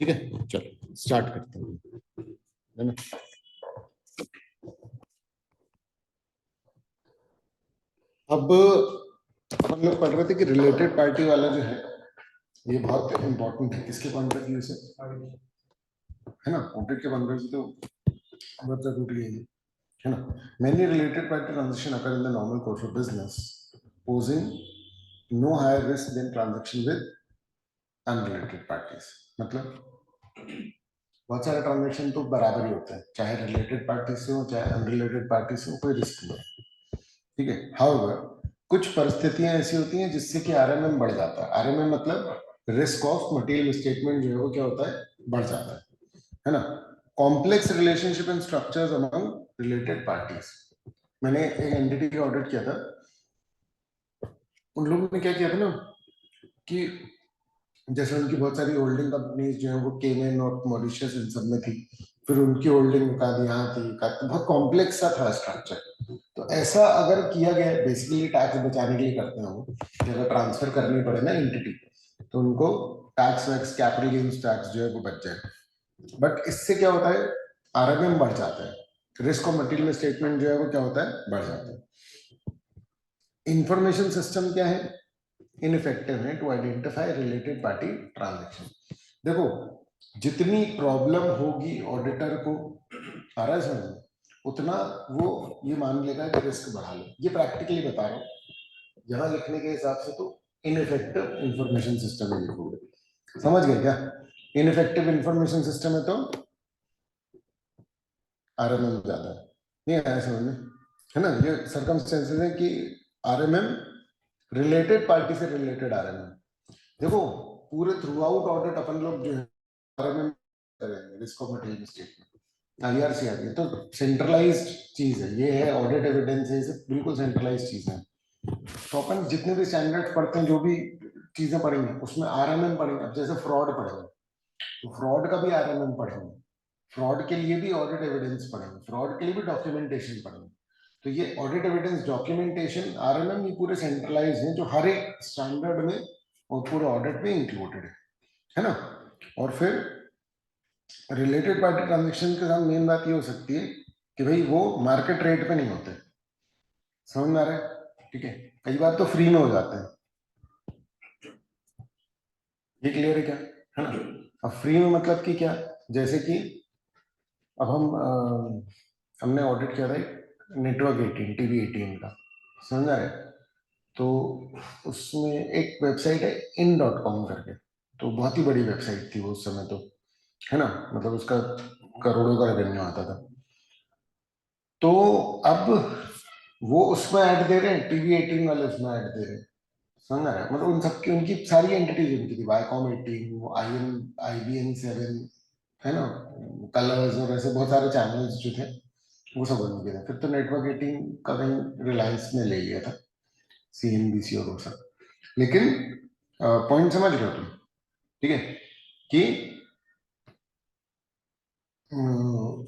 ठीक है, चलो स्टार्ट करते हैं, है ना। अब अपन लोग पढ़ रहे थे कि रिलेटेड पार्टी वाला जो है ये बहुत इंपॉर्टेंट है। किसके पॉइंट ऑफ व्यू से, है ना। ऑडिट के पॉइंट ऑफ व्यू तो बहुत जरूरी है ना। Many related party transaction occur in the normal course of business, posing no higher risk than transaction with unrelated parties. मतलब बहुत सारे ट्रांजेक्शन तो बराबर ही होते हैं, चाहे रिलेटेड पार्टी से हो चाहे अनरिलेटेड पार्टी से हो, कोई रिस्क नहीं है, ठीक है। हाउएवर कुछ परिस्थितियां ऐसी होती हैं जिससे कि आरएमएम बढ़ जाता है। आरएमएम मतलब रिस्क ऑफ मटेरियल स्टेटमेंट जो है वो क्या होता है, बढ़ जाता है ना। Complex relationship and structures among related parties. मैंने एक एंटिटी का ऑडिट किया था, उन लोगों ने क्या किया था ना कि जैसे उनकी बहुत सारी होल्डिंग कंपनीज जो है वो केमेन और मॉरिशस इन सब में थी, फिर उनकी होल्डिंग का यहाँ थी का, बहुत कॉम्प्लेक्स सा था स्ट्रक्चर। तो ऐसा अगर किया गया, बेसिकली टैक्स बचाने के लिए करते हैं वो, अगर ट्रांसफर करनी पड़े ना एंटिटी, तो उनको tax wax capital gains tax जो है वो बच जाए। बट इससे क्या होता है, आरएमएम बढ़ जाता है, रिस्क ऑफ मटेरियल स्टेटमेंट जो है वो क्या होता है, बढ़ जाता है। इंफॉर्मेशन सिस्टम क्या है, इनइफेक्टिव है to identify related party transaction. देखो जितनी प्रॉब्लम होगी ऑडिटर को, आ रहा है समझ में, उतना वो ये मान लेगा कि रिस्क बढ़ा लो। ये प्रैक्टिकली बता रहा हूँ, यहाँ लिखने के हिसाब से तो इनइफेक्टिव इंफॉर्मेशन सिस्टम है लिखोगे, समझ गए क्या। इनइफेक्टिव इंफॉर्मेशन सिस्टम है तो आरएमएम ज्यादा है, नहीं आया समझ में, है ना। ये सर्कमस्टेंसेस है कि आरएमएम रिलेटेड पार्टी से रिलेटेड आरएमएम। देखो पूरे थ्रू आउट ऑडिट अपन लोग जो है आरएमएम करेंगे, रिस्क ऑफ मटेरियल स्टेटमेंट, आईआरसीआर, ये तो सेंट्रलाइज्ड चीज है, ये है ऑडिट एविडेंस है, ये बिल्कुल सेंट्रलाइज्ड चीज है। तो अपन जितने भी स्टैंडर्ड्स पढ़ते हैं, जो भी चीजें पढ़ेंगे उसमें आरएमएम पढ़ेंगे। अब जैसे फ्रॉड पढ़ेंगे तो फ्रॉड का भी आरएमएम पढ़ेंगे, फ्रॉड के लिए भी ऑडिट एविडेंस पढ़ेंगे, फ्रॉड के लिए भी डॉक्यूमेंटेशन पढ़ेंगे। तो ये ऑडिट एविडेंस, डॉक्यूमेंटेशन, आरएमएम, ये पूरे सेंट्रलाइज हैं, जो हर एक स्टैंडर्ड में और पूरे ऑडिट में इंक्लूडेड है ना। और फिर रिलेटेड पार्टी ट्रांजेक्शन के साथ मेन बात ये हो सकती है कि भाई वो मार्केट रेट पे नहीं होते, समझ में आ रहा है, ठीक है। कई बार तो फ्री में हो जाते हैं, ये क्लियर है क्या, है ना। अब फ्री में मतलब कि क्या, जैसे कि अब हमने ऑडिट किया था नेटवर्क 18 टीवी 18 का, समझ आ रहा है। तो उसमें एक वेबसाइट है in.com करके, तो बहुत ही बड़ी वेबसाइट थी वो उस समय तो, है ना, मतलब उसका करोड़ों का रेवेन्यू आता था। तो अब वो उसमें ऐड दे रहे हैं, टीवी 18 वाले उसमें ऐड दे रहे हैं, समझ रहा है। मतलब उन सबकी, उनकी सारी एंटिटीज उनकी थी, वाईकॉम 18, वो IBN 7, है ना, कलर्स और ऐसे बहुत सारे चैनल्स जो थे वो सब उनके थे। फिर तो नेटवर्क 18 का कहीं रिलायंस ने ले लिया था, CNBC और वो सब। लेकिन पॉइंट समझ रहे हो तुम, ठीक है, कि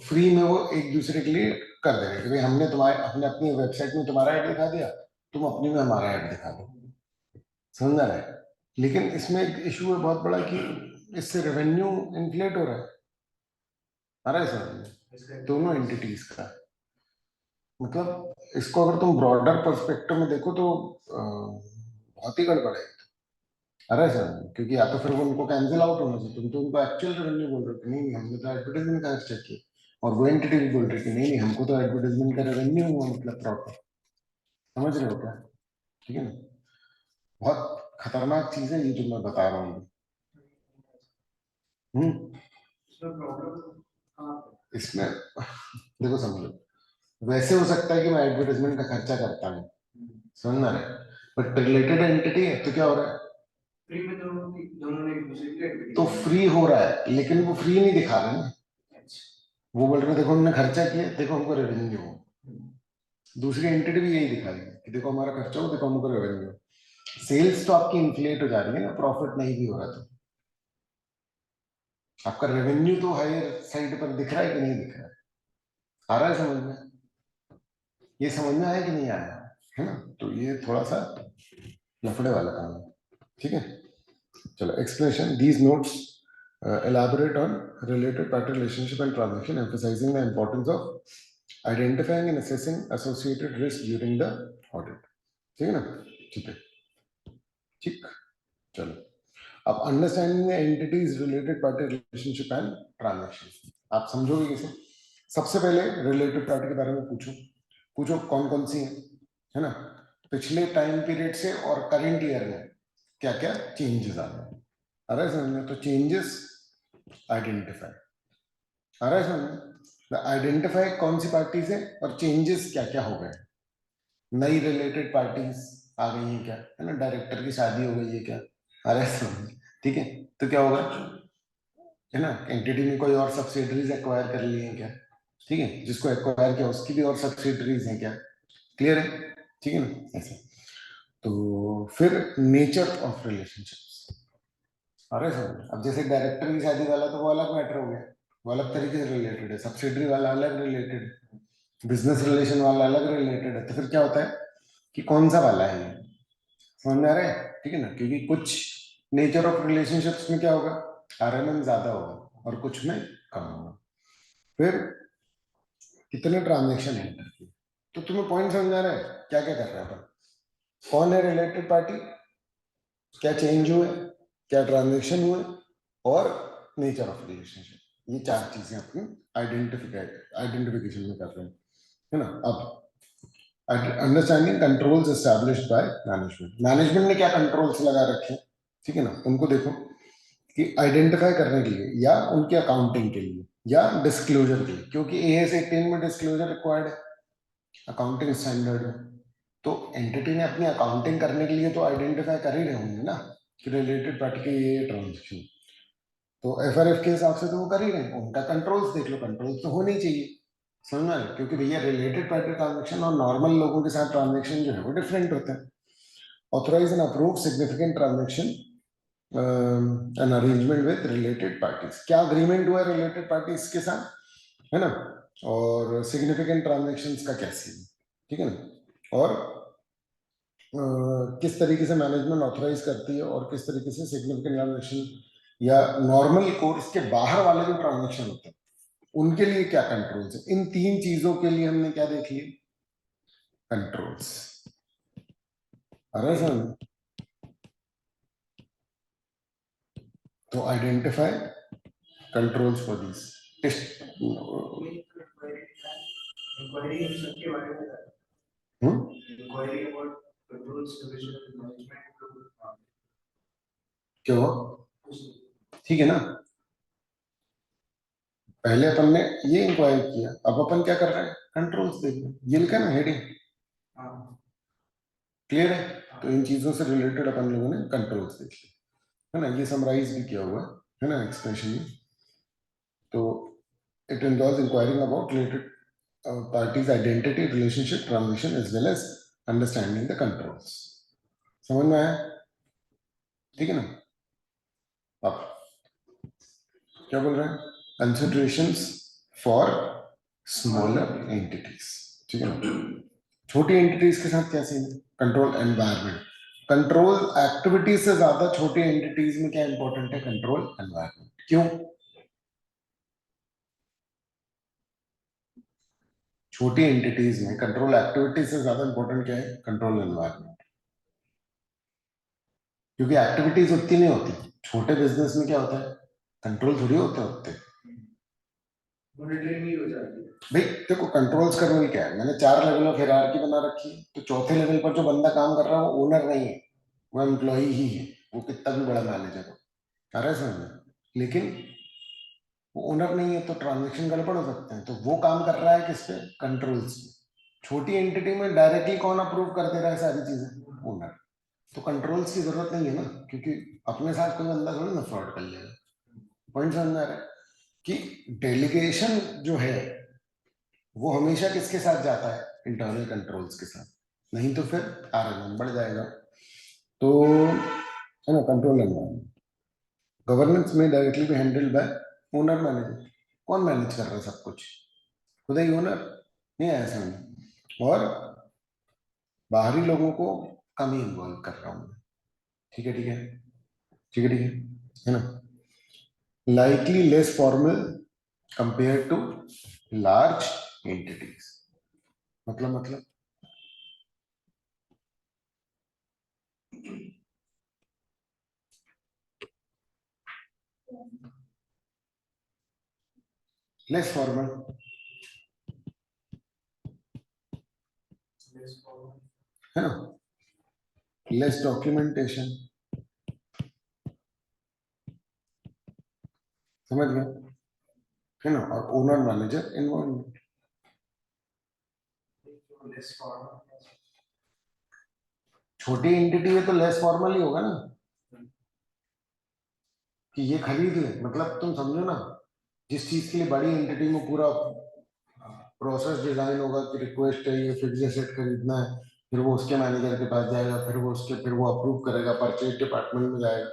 फ्री में वो एक दूसरे के लिए कर दे रहे कि भाई हमने तुम्हारे अपने अपनी वेबसाइट में तुम्हारा ऐड दिखा दिया, तुम अपनी में हमारा ऐड दिखा दो, समझ आ रहा है। लेकिन इसमें एक इशू है बहुत बड़ा कि इससे रेवेन्यू इन्फ्लेट हो रहा है, आ रहा है समझ, दोनों एंटिटीज का। मतलब इसको अगर तुम ब्रॉडर पर्सपेक्टिव में देखो तो बहुत ही गड़बड़ है, आ रहा है समझ, क्योंकि या तो फिर वो उनको कैंसिल आउट होना चाहिए, तुम तो उनको एक्चुअल रेवेन्यू बोल रहे हो कि नहीं नहीं हमने तो एडवर्टाइजमेंट का चेक किया, और वो एंटिटी भी बोल रही कि नहीं नहीं हमको तो एडवर्टाइजमेंट का रेवेन्यू हुआ, मतलब प्रॉपर, समझ रहे हो क्या, ठीक है ना। बहुत खतरनाक चीज है ये जो मैं बता रहा हूँ। इसमें देखो समझो, वैसे हो सकता है कि मैं एडवर्टाइजमेंट का खर्चा करता हूँ, समझना रहे, बट रिलेटेड एंटिटी है तो क्या हो रहा है, फ्री में दोनों ने एक दूसरे के, तो फ्री हो रहा है लेकिन वो फ्री नहीं दिखा रहे ना, वो बोल रहे हैं देखो हमने खर्चा किया, देखो हमको रेवेन्यू हो। दूसरी एंटिटी भी यही दिखा रही है कि देखो हमारा खर्चा हो, देखो हमको रेवेन्यू। सेल्स तो आपकी इन्फ्लेट हो जा रही है ना, प्रॉफिट नहीं भी हो रहा, तो आपका रेवेन्यू तो हायर साइड पर दिख रहा है कि नहीं दिख रहा है, आ रहा है समझ में, ये समझ में आया कि नहीं आया, है ना। तो ये थोड़ा सा लफड़े वाला काम है, ठीक है। चलो explanation, these notes elaborate on related party relationship and transaction, emphasizing the importance of identifying and assessing associated risk during the audit. ठीक है ना? ठीक है, ठीक, चलो अब understanding entities related party relationship and transaction आप समझोगे कैसे? सबसे पहले रिलेटेड पार्टी के बारे में पूछो, पूछो कौन कौन सी है ना, पिछले टाइम पीरियड से और करंट ईयर में क्या क्या चेंजेस आ रहे हैं, आ रहा है समझ में? तो चेंजेस आइडेंटिफाई, आ रहा है समझ में? आइडेंटिफाई कौन सी पार्टीज है और चेंजेस क्या क्या हो गए, नई रिलेटेड पार्टीज आ गई हैं क्या, है ना, डायरेक्टर की शादी हो गई है क्या, आ रहा है समझ में? ठीक है, तो क्या होगा, है ना, एंटिटी में कोई और सब्सिडरीज एक्वायर कर ली हैं क्या, ठीक है, जिसको एक्वायर किया उसकी भी और सब्सिडरीज हैं क्या, क्लियर है, ठीक है ना, ऐसे। तो फिर नेचर ऑफ रिलेशनशिप्स, अरे सर अब जैसे डायरेक्टर की शादी वाला तो वो अलग मैटर हो गया, वो अलग तरीके से रिलेटेड है, सब्सिडरी वाला अलग रिलेटेड है, बिजनेस रिलेशन वाला अलग रिलेटेड है, तो फिर क्या होता है कि कौन सा वाला है ये, समझ में आ रहा है, ठीक है ना, क्योंकि कुछ नेचर ऑफ रिलेशनशिप्स में क्या होगा, आरएमएम ज्यादा होगा और कुछ में कम होगा। फिर कितने ट्रांजेक्शन है, तो तुम्हें पॉइंट समझ आ रहा है क्या क्या कर रहा है अपन, कौन है रिलेटेड पार्टी, क्या चेंज हुए, क्या ट्रांजेक्शन हुए, और नेचर ऑफ रिलेशनशिप, ये चार चीजें अपनी आइडेंटिफिकेशन में कर रहे हैं, है ना। अब understanding controls established by management, management ने क्या कंट्रोल्स लगा रखे हैं, ठीक है ना, उनको देखो कि आइडेंटिफाई करने के लिए या उनके अकाउंटिंग के लिए या डिस्क्लोजर के लिए, क्योंकि एएस 18 में डिस्क्लोजर रिक्वायर्ड है अकाउंटिंग स्टैंडर्ड में, तो एंटिटी ने अपनी अकाउंटिंग करने के लिए तो आइडेंटिफाई कर ही रहे होंगे ना कि रिलेटेड पार्टी के ये ट्रांजेक्शन, तो एफआरएफ के हिसाब से तो वो कर ही रहे हैं, उनका कंट्रोल्स देख लो, कंट्रोल्स तो होने ही चाहिए, समझ में आ रहा है? क्योंकि भैया रिलेटेड पार्टी ट्रांजेक्शन और नॉर्मल लोगों के साथ ट्रांजेक्शन जो है वो डिफरेंट होता है। Authorise and approve significant transaction an arrangement with related parties, क्या अग्रीमेंट हुआ है रिलेटेड पार्टीज के साथ, है ना, और सिग्निफिकेंट ट्रांजेक्शंस का क्या सीन, ठीक है ना, और किस तरीके से मैनेजमेंट ऑथराइज करती है और किस तरीके से सिग्निफिकेंट ट्रांजेक्शन या नॉर्मल कोर्स के बाहर वाले जो ट्रांजेक्शन होते हैं उनके लिए क्या कंट्रोल्स है, इन तीन चीजों के लिए हमने क्या देख लिया, कंट्रोल्स, अरे सर, तो identify controls for this test, क्यों, ठीक है ना, पहले अपन ने ये इंक्वायरी किया, अब अपन क्या कर रहे हैं, कंट्रोल्स देख रहे हैं, ये लिखा ना हेडिंग, क्लियर है, तो इन चीजों से रिलेटेड अपन लोगों ने कंट्रोल्स देख लिया, है ना, ये समराइज भी किया हुआ है ना एक्सप्रेशन में, तो it involves enquiring about related parties identity relationship transition as well as understanding the controls, समझ में आया, ठीक है ना। अब क्या बोल रहे हैं, कंसिडरेशंस फॉर स्मॉलर एंटिटीज, ठीक है ना, छोटी एंटिटीज के साथ क्या सीन है, कंट्रोल एनवायरनमेंट, कंट्रोल एक्टिविटीज से ज्यादा छोटी एंटिटीज में क्या इंपॉर्टेंट है, कंट्रोल एनवायरनमेंट, क्यों, छोटी एंटिटीज में कंट्रोल एक्टिविटीज से ज्यादा इंपॉर्टेंट क्या है, कंट्रोल एनवायरनमेंट, क्योंकि एक्टिविटीज उतनी नहीं होती, छोटे बिजनेस में क्या होता है, कंट्रोल थोड़ी होते होते भाई, देखो कंट्रोल्स का रोल क्या है, मैंने 4 लेवल ऑफ हायरार्की बना रखी है, तो चौथे लेवल पर जो बंदा काम कर रहा है वो ओनर नहीं है, वो एम्प्लॉई ही है, वो कितना भी बड़ा मैनेजर हो, आ रहा है समझ में, लेकिन वो ओनर नहीं है तो ट्रांजेक्शन गड़बड़ हो सकते हैं, तो वो काम कर रहा है किस पे, कंट्रोल्स पे, छोटी एंटिटी में डायरेक्टली कौन अप्रूव कर दे रहा है सारी चीजें, ओनर, तो कंट्रोल्स की जरूरत नहीं है ना, क्योंकि अपने साथ कोई बंदा थोड़ी ना फ्रॉड कर लेगा, पॉइंट समझ में आ रहा है कि डेलीगेशन जो है वो हमेशा किसके साथ जाता है, इंटरनल कंट्रोल्स के साथ, नहीं तो फिर आरएमएम बढ़ जाएगा, तो है ना, कंट्रोल एनवायरनमेंट, गवर्नेंस में डायरेक्टली भी हैंडल्ड बाय ओनर मैनेजर, कौन मैनेज कर रहा है सब कुछ, खुद ही ओनर, नहीं है ऐसा नहीं, और बाहरी लोगों को कम ही इन्वॉल्व कर रहा हूँ, ठीक है ठीक है ठीक है ठीक है ना, likely less formal compared to large entities. मतलब लेस फॉर्मल है ना, लेस डॉक्यूमेंटेशन, समझ गए, है ना, और ओनर मैनेजर इन्वॉल्वमेंट। छोटी एंटिटी है तो लेस फॉर्मल ही होगा ना, कि ये खरीद ले, मतलब तुम समझो ना, जिस चीज के लिए बड़ी एंटिटी में पूरा प्रोसेस डिजाइन होगा कि रिक्वेस्ट है, ये फिक्स एसेट खरीदना है, फिर वो उसके मैनेजर के पास जाएगा, फिर वो अप्रूव करेगा, परचेज डिपार्टमेंट में जाएगा,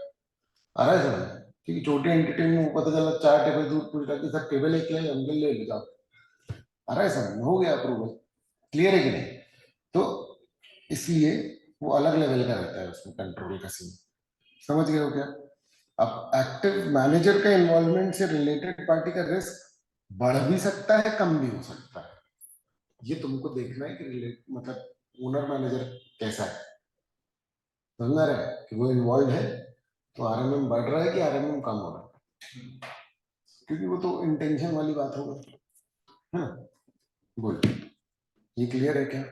आ रहा है समझ। क्योंकि छोटी एंटिटी में वो पता चला 4 टेबल दूर पूछ रहा कि सर टेबल एक ले हम ले ले जाओ, आ रहा है समझ, हो गया अप्रूवल, क्लियर है कि नहीं। तो इसलिए वो अलग लेवल का रहता है, उसमें कंट्रोल का सीन, समझ गए हो क्या। अब एक्टिव मैनेजर का इन्वॉल्वमेंट से रिलेटेड पार्टी का रिस्क बढ़ भी सकता है, कम भी हो सकता है, ये तुमको देखना है कि रिलेट मतलब ओनर मैनेजर कैसा है, समझ रहा है कि वो इन्वॉल्व है तो आरएमएम बढ़ रहा है कि आरएमएम कम हो रहा है, क्योंकि वो तो इंटेंशन वाली बात होगी, है ना। बोल, ये क्लियर है क्या।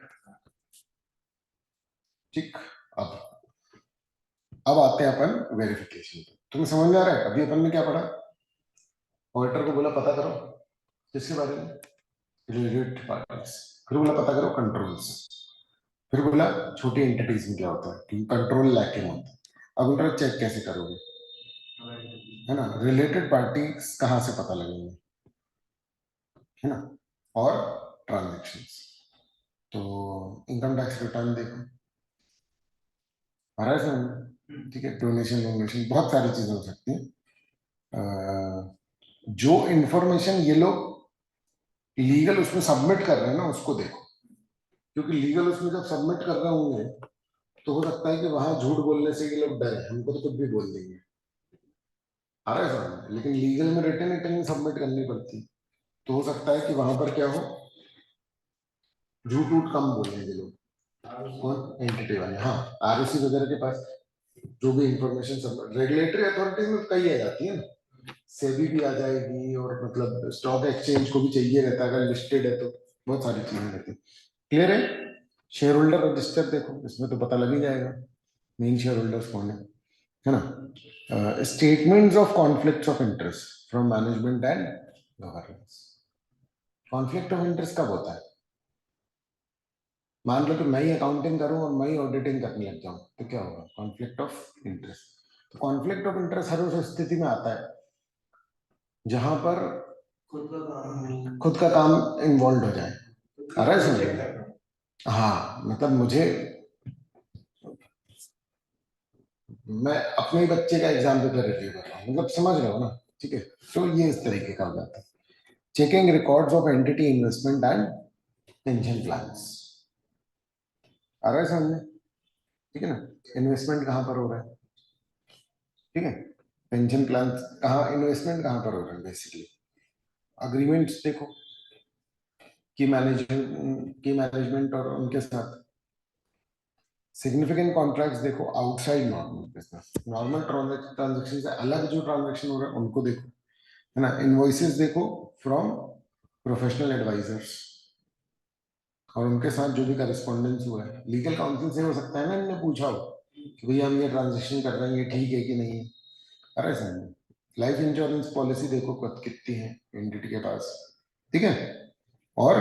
ठीक, अब आते हैं अपन वेरिफिकेशन पे। तुम्हें समझ में आ रहा है अभी अपन ने क्या पढ़ा। ऑडिटर को बोला पता करो किसके बारे में, रिलेटेड पार्टीज, फिर बोला पता करो कंट्रोल्स, फिर बोला छोटी एंटिटीज में क्या होता है क्योंकि कंट्रोल लैकिंग होता है। अब उनका चेक कैसे करोगे, है ना, रिलेटेड पार्टीज कहाँ से पता लगेंगे, है ना, और ट्रांजेक्शन्स, तो इनकम टैक्स रिटर्न देखो, आ रहा है समझ, ठीक है, डोनेशन डोनेशन बहुत सारी चीजें हो सकती हैं। जो इंफॉर्मेशन ये लोग लीगल उसमें सबमिट कर रहे हैं ना उसको देखो, क्योंकि लीगल उसमें जब सबमिट कर रहे होंगे तो हो सकता है कि वहां झूठ बोलने से ये लोग डरे, हमको तो कुछ भी बोल देंगे, आ रहा है समझ, लेकिन लीगल में रिटर्न रिटर्न सबमिट करनी पड़ती, तो हो सकता है कि वहां पर क्या हो, झूठ वूठ कम बोलेंगे लोग, कौन एंटिटी वाले, हाँ, आरओसी वगैरह के पास जो भी इंफॉर्मेशन सब रेगुलेटरी अथॉरिटीज में कई आ जाती है ना, सेबी भी आ जाएगी, और मतलब स्टॉक एक्सचेंज को भी चाहिए रहता है अगर लिस्टेड है तो, बहुत सारी चीजें रहती है, क्लियर है। शेयर होल्डर रजिस्टर देखो, इसमें तो पता लग ही जाएगा मेन शेयर होल्डर्स कौन है ना। Statements of conflicts of interest from management and governance. Conflict of interest कब होता है, मान लो कि मैं ही अकाउंटिंग करूं और मैं ही ऑडिटिंग करने लग जाऊं तो क्या होगा, कॉन्फ्लिक्ट ऑफ इंटरेस्ट। तो कॉन्फ्लिक्ट ऑफ इंटरेस्ट हर उस स्थिति में आता है जहां पर खुद का काम इन्वॉल्व हो जाए, आ रहा है समझ में? हाँ, मतलब मुझे, मैं अपने ही बच्चे का एग्जाम पेपर रिव्यू कर रहा हूँ, मतलब समझ रहे हो ना, ठीक है, तो ये इस तरीके का हो जाता है। Checking records of entity investment and pension plans, आ रहा है समझ में, ठीक है ना, इन्वेस्टमेंट कहाँ पर हो रहा है, ठीक है, पेंशन प्लान कहाँ, इन्वेस्टमेंट कहाँ पर हो रहा है बेसिकली, अग्रीमेंट्स देखो की मैनेजमेंट और उनके साथ, सिग्निफिकेंट कॉन्ट्रैक्ट्स देखो outside normal business, normal transaction से अलग जो ट्रांजेक्शन हो रहा है उनको देखो, है ना, इनवॉइसेस देखो फ्रॉम प्रोफेशनल एडवाइजर्स और उनके साथ जो भी करस्पॉन्डेंस हुआ है, लीगल काउंसिल से हो सकता है ना, इन्होंने पूछा हो कि भैया हम ये ट्रांजेक्शन कर रहे हैं, ये ठीक है कि नहीं है, अरे सर, लाइफ इंश्योरेंस पॉलिसी देखो कितनी है एंटिटी के पास, ठीक है, और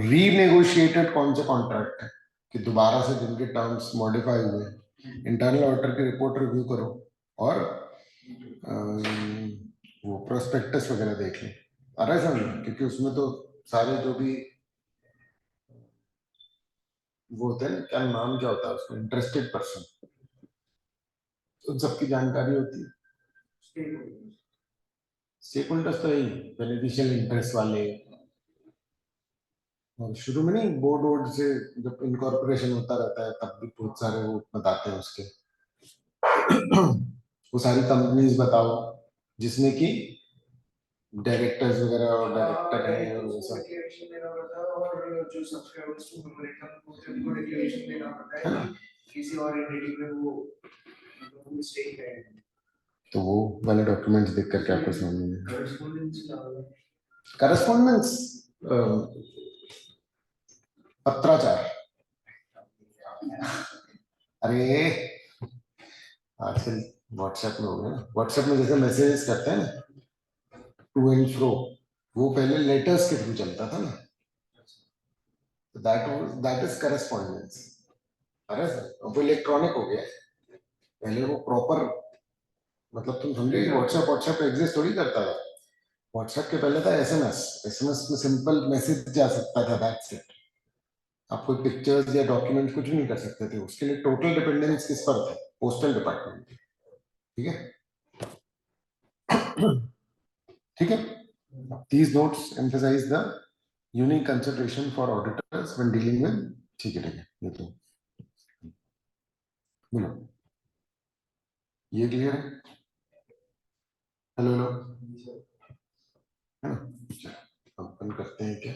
रीनेगोशिएटेड कौन से कॉन्ट्रैक्ट है कि दोबारा से जिनके टर्म्स मॉडिफाई हुए, इंटरनल ऑडिटर की रिपोर्ट रिव्यू करो, और वो प्रोस्पेक्टस वगैरह देख लें, आ रहा है समझ, क्योंकि उसमें तो सारे जो भी वो होते हैं, क्या नाम क्या होता है उसको, इंटरेस्टेड पर्सन, उन सबकी जानकारी होती है। स्टेक होल्डर्स तो यही बेनिफिशियल इंटरेस्ट वाले, और शुरू में नहीं बोर्ड वोर्ड से जब इनकॉर्पोरेशन होता रहता है तब भी बहुत सारे वो बताते हैं उसके वो सारी कंपनीज बताओ, जिसमें कि डायरेक्टर्स वगैरह और डायरेक्टर है और वो सब और जो सब्सक्राइबर्स टू मेमोरेटम को डिक्लेरेशन देना पड़ता है किसी और एंटिटी में वो स्टेक है, तो वो वाले डॉक्यूमेंट्स देख करके आपको समझ में करस्पॉन्डेंस पत्राचार। अरे आजकल व्हाट्सएप में हो गया ना, व्हाट्सएप में जैसे मैसेजेस करते हैं ना टू एंड फ्रो, वो पहले लेटर्स के थ्रू चलता था ना, दैट इज करस्पॉन्डेंस। अरे वो इलेक्ट्रॉनिक हो गया, पहले वो प्रॉपर, मतलब तुम समझे व्हाट्सएप व्हाट्सएप एग्जिस्ट थोड़ी करता था। व्हाट्सएप के पहले था एसएमएस, एसएमएस में सिंपल मैसेज जा सकता था, दैट्स इट। आप कोई पिक्चर्स या डॉक्यूमेंट कुछ नहीं कर सकते थे, उसके लिए टोटल डिपेंडेंस किस पर था? Postal department. ठीक है, ठीक है। These notes emphasize the unique consideration for auditors when dealing with, ठीक है ये तो बोलो, ये क्लियर है? हेलो हेलो, है ना? चलो अपन करते हैं क्या?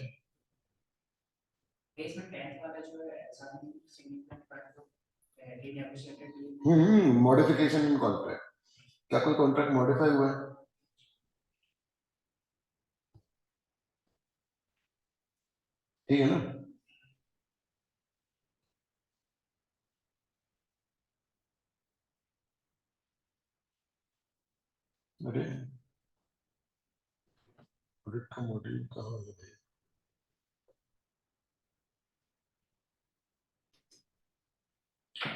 मॉडिफिकेशन इन कॉन्ट्रैक्ट, क्या कोई कॉन्ट्रैक्ट मॉडिफाई हुआ है? ठीक है ना? अरे ऑडिट का मॉड्यूल कहाँ है?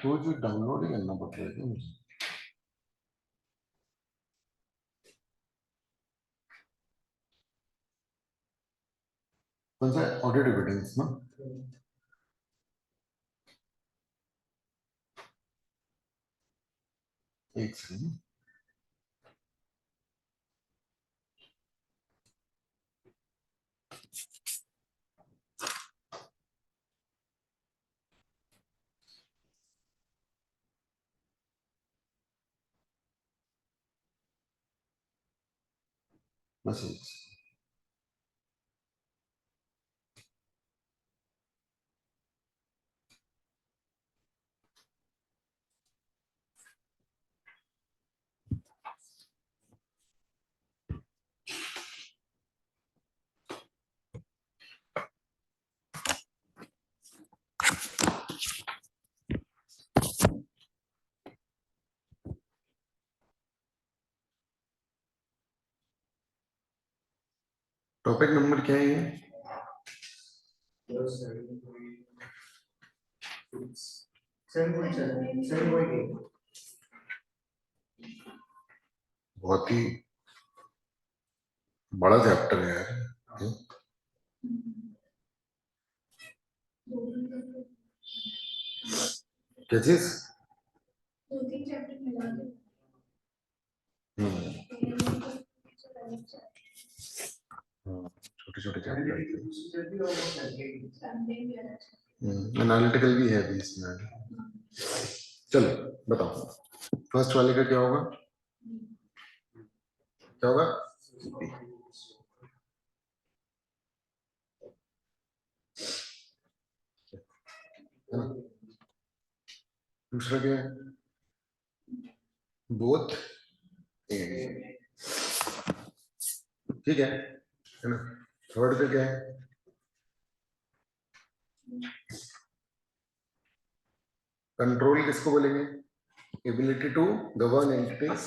तो जो डाउनलोड ही करना पड़ रहा है क्या मुझे? कौन सा? ऑडिट एविडेंस ना? एक सेकंड, बस एक टॉपिक नंबर क्या है ये? 7.8 बहुत ही बड़ा चैप्टर है यार। क्या चीज? छोटे छोटे चैप्टर, एनालिटिकल भी है भी इसमें। चलो बताओ, फर्स्ट वाले का क्या होगा? क्या होगा? दूसरा क्या है? बोथ, ठीक है ना? थर्ड पे क्या है? कंट्रोल किसको बोलेंगे? Ability to govern entities,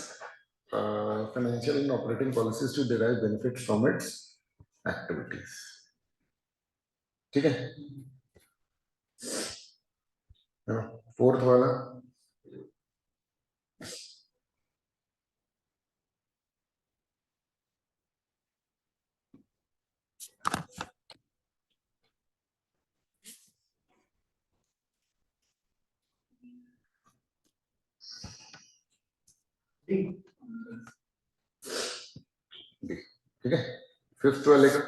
financial and operating policies to derive benefits from its activities। ठीक है ना? फोर्थ वाला ठीक है। फिफ्थ वाले का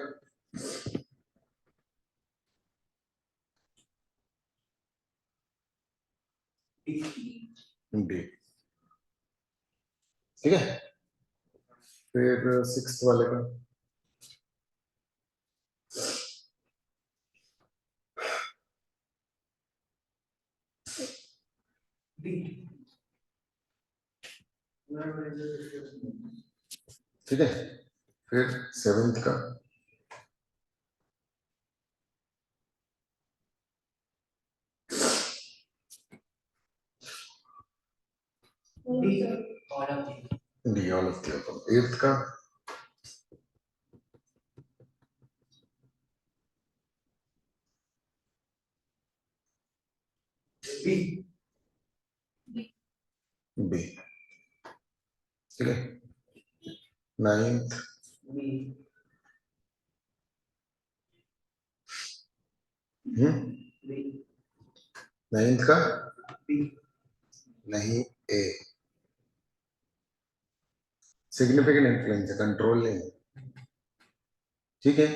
डी, ठीक है। फिर 6th वाले का ठीक है। फिर 7th का D all of the above. 8th का बी। ठीक है। 9th 9th का नहीं, ए। सिग्निफिकेंट इन्फ्लुएंस है, कंट्रोल नहीं है। ठीक है।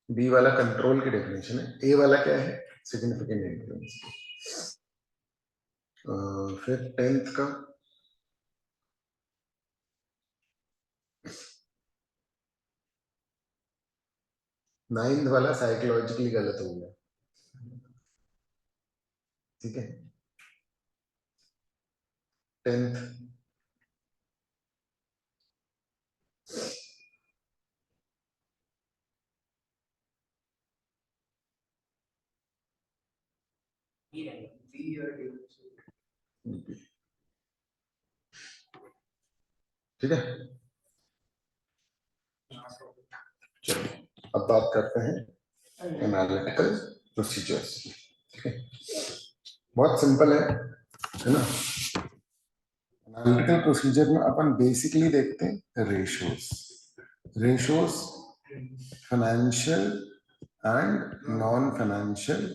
बी वाला कंट्रोल की डेफिनेशन है, ए वाला क्या है? Significant influence. फिर 10th का 9th वाला साइकोलॉजिकली गलत हो गया। ठीक है। 10th ठीक है। चलो अब बात करते हैं एनालिटिकल प्रोसीजर्स। ठीक है। बहुत सिंपल है ना। एनालिटिकल प्रोसीजर में अपन बेसिकली देखते हैं ratios. Ratios financial and non financial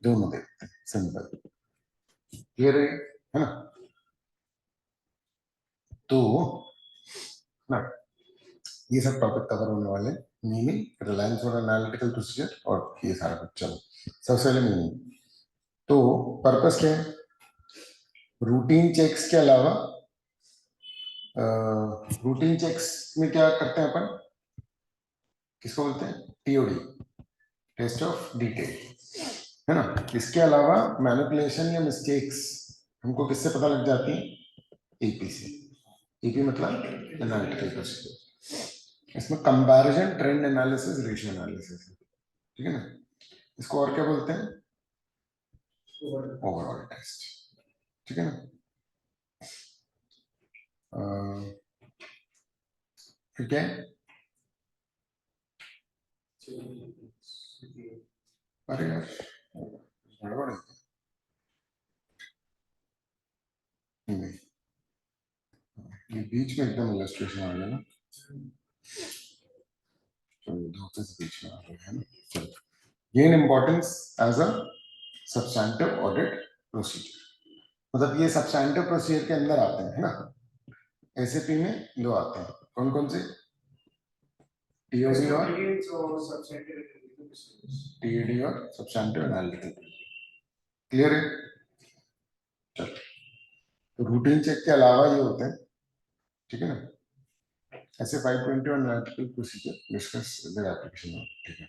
दोनों देखते हैं। सिंपल क्लियर है ना। तो ना ये सब टॉपिक कवर होने वाले, मीनिंग, रिलायंस और एनालिटिकल प्रोसीजर और ये सारा कुछ। चलो सबसे पहले मीनिंग। तो पर्पस क्या है? रूटीन चेक्स के अलावा रूटीन चेक्स में क्या करते हैं अपन? किसको बोलते हैं? टीओडी, टेस्ट ऑफ डिटेल, है ना। इसके अलावा मैनिपुलेशन या मिस्टेक्स हमको किससे पता लग जाती है? ईपी से। ईपी मतलब एनालिटिकल प्रोसीजर। इसमें comparison, trend analysis, ratio analysis, ठीक है ना। इसको और क्या बोलते हैं? Overall test. ठीक है ना। ठीक है। अरे यार गड़बड़ है। नहीं, ये बीच में एकदम इलस्ट्रेशन आ गया ना, तो धोखे से बीच में आ गया है ना। चलो, gain importance as a substantive audit procedure. मतलब ये सब्सटैंटिव प्रोसीजर के अंदर आते हैं, है ना। एसएपी में दो आते हैं, कौन कौन से? टीओडी और टीएडी और सब्सटैंटिव एनालिटिकल। क्लियर है। चलो, तो रूटीन चेक के अलावा ये होते हैं, ठीक है ना। ऐसे 520 और analytical procedure discuss with application. ठीक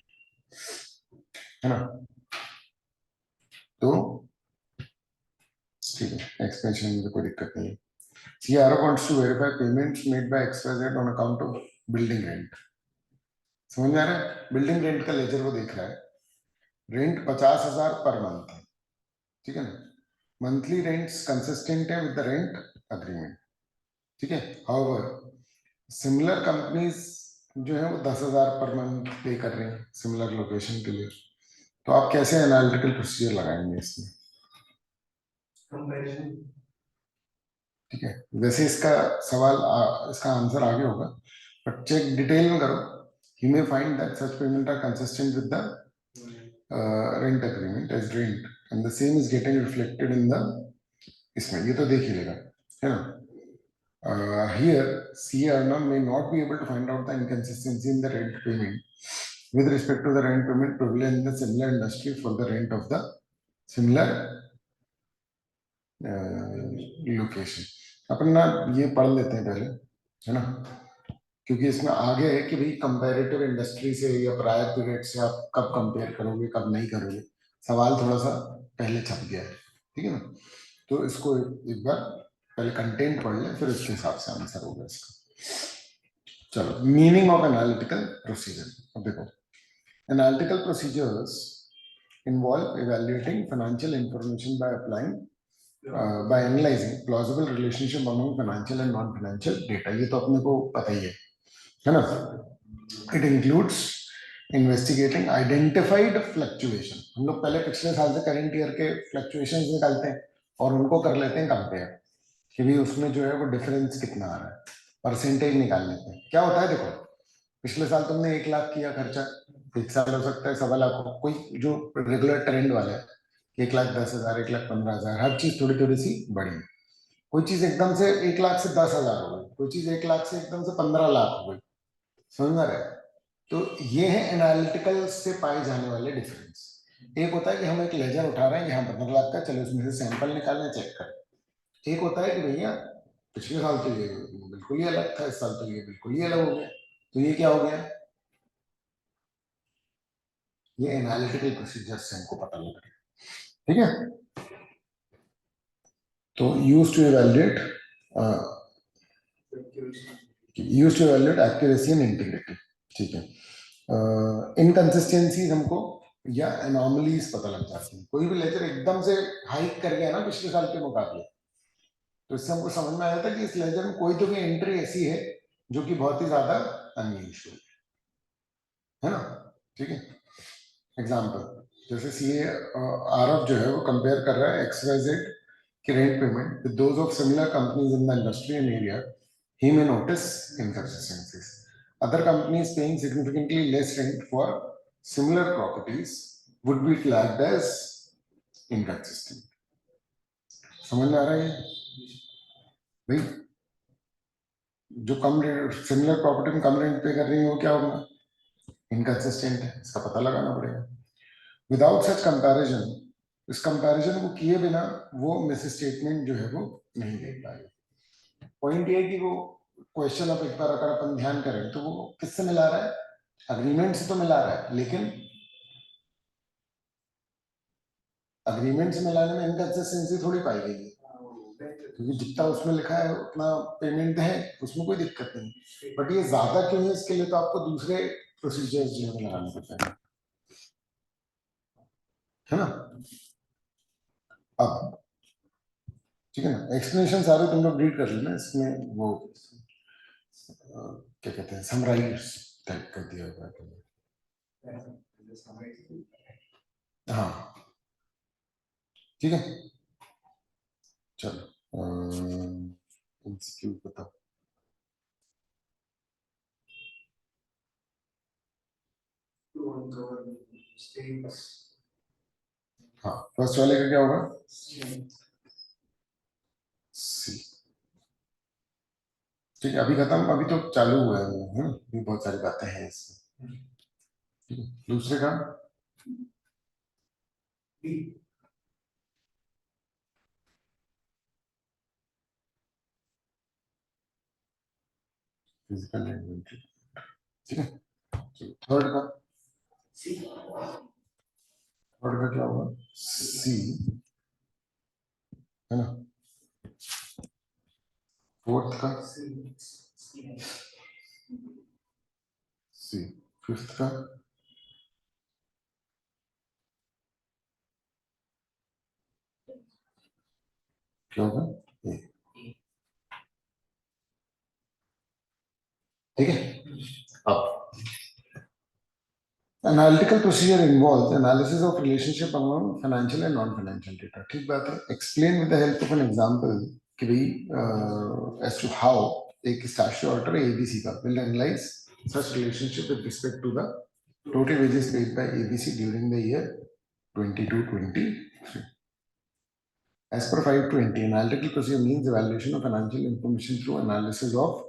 है ना। तो ठीक है, एक्सपेंशन में कोई दिक्कत नहीं है। CRO wants to verify payments made by XYZ on account of building rent। समझ में आ रहा है? बिल्डिंग रेंट का लेजर वो देख रहा है। रेंट 50,000 पर मंथ है, ठीक है ना। मंथली रेंट्स कंसिस्टेंट है विद द रेंट अग्रीमेंट, ठीक है। हाउएवर सिमिलर कंपनीज जो है वो 10,000 पर मंथ पे कर रही हैं सिमिलर लोकेशन के लिए। तो आप कैसे एनालिटिकल प्रोसीजर लगाएंगे इसमें? कंपैरिजन। ठीक है, वैसे इसका सवाल इसका आंसर आगे होगा, बट चेक डिटेल में करो। You may find that such payment are consistent with the rent agreement as rent, and the same is getting reflected in the इसमें। ये तो देख ही लेगा, है ना। Here, CA earner may not be able to find out the inconsistency in the rent payment with respect to the rent payment prevalent in the similar industry for the rent of the similar location. अपन ना ये पढ़ लेते हैं पहले, है ना, क्योंकि इसमें आगे है कि भाई कंपैरेटिव इंडस्ट्री से या प्रायर पीरियड से आप कब कंपेयर करोगे कब नहीं करोगे, सवाल थोड़ा सा पहले छप गया है, ठीक है ना। तो इसको एक बार पहले कंटेंट पढ़ लें, फिर उसके हिसाब से आंसर होगा इसका। चलो, मीनिंग ऑफ एनालिटिकल प्रोसीजर। अब देखो, analytical procedures involve evaluating financial information by applying by analyzing plausible relationship among financial and non-financial data। ये तो अपने को पता ही है ना। It includes investigating identified fluctuation। हम लोग पहले पिछले साल से करंट ईयर के फ्लक्चुएशंस निकालते हैं और उनको कर लेते हैं कंपेयर कि भी उसमें जो है वो डिफरेंस कितना आ रहा है, परसेंटेज निकाल लेते हैं। क्या होता है, देखो पिछले साल तुमने 1 लाख किया खर्चा, एक साल हो सकता है 1.25 लाख हो, कोई जो रेगुलर ट्रेंड वाला है 1,10,000 1,15,000, हर चीज थोड़ी थोड़ी सी बढ़ी। कोई चीज एकदम से 1 लाख से 10,000 हो गई, कोई चीज 1 लाख से एकदम से 15 लाख हो गई, समझ रहे हैं। तो ये है एनालिटिकल से पाए जाने वाले डिफरेंस। एक होता है कि हम एक लेजर उठा रहे हैं यहाँ 15 लाख का, चलो उसमें से सैंपल निकालने चेक करें। एक होता है कि भैया पिछले साल तो ये बिल्कुल ही अलग था, इस साल तो ये बिल्कुल ही अलग हो गया, तो ये क्या हो गया, ये एनालिटिकल प्रोसीजर से हमको पता लग रहा है, ठीक है। तो use to evaluate accuracy and integrity, ठीक है। इनकंसिस्टेंसीज हमको या एनॉमलीज पता लग जाती है। कोई भी लेजर एकदम से हाइक कर गया ना पिछले साल के मुकाबले, तो इससे हमको समझ में आया था कि इस लेजर में कोई तो भी एंट्री ऐसी है जो कि बहुत ही ज्यादा अनयूजुअल है ना, ठीक है। एग्जाम्पल, जैसे सीए आरएफ जो है वो कंपेयर कर रहा है XYZ की rent payment with those of similar companies in the industry and area, he may notice inconsistencies. Other companies paying significantly less rent for similar properties would be flagged as inconsistent. समझ में आ रहा है भाई, जो कम similar property में कम rent पे कर रही है वो क्या होगा, इनकंसिस्टेंट है, इसका पता लगाना पड़ेगा। विदाउट सच कंपैरिजन, इस कंपैरिजन को किए बिना वो मिस स्टेटमेंट जो है वो नहीं दे पाएगा। पॉइंट ये है कि वो क्वेश्चन ऑफ एक बार अगर अपन ध्यान करें तो वो किससे मिला रहा है, अग्रीमेंट से तो मिला रहा है, लेकिन अग्रीमेंट से मिलाने में इनकंसिस्टेंसी थोड़ी पाई गई है, क्योंकि जितना उसमें लिखा है उतना पेमेंट है, उसमें कोई दिक्कत नहीं। बट ये ज्यादा क्यों है, इसके लिए तो आपको दूसरे प्रोसीजर्स जो है लगाने पड़ते हैं, है ना। अब ठीक है ना, एक्सप्लेनेशन सारे तुम लोग रीड कर लेना, इसमें वो क्या कहते हैं समराइज टाइप कर दिया होगा हाँ, ठीक है। चलो एमसीक्यू बताओ। हाँ, फर्स्ट वाले का क्या होगा, सी, ठीक है। अभी खत्म, अभी तो चालू हुआ है वो, है ना, भी बहुत सारी बातें हैं इसमें, ठीक है। दूसरे का फिजिकल इन्वेंटरी, ठीक है। थर्ड का, थर्ड का क्या होगा, सी, है ना। फोर्थ का सी, फिफ्थ का क्या होगा, ए, ठीक है। अब analytical procedure involve analysis of relationship among financial and non financial data, ठीक बात है। Explain with the help of an example कि भाई एज टू हाउ एक स्टैट्यूटरी ऑर्डर एबीसी का will analyse such relationship with respect to the total wages paid by ABC during the year 22-23. As per 520, analytical procedure means evaluation of financial information through analysis of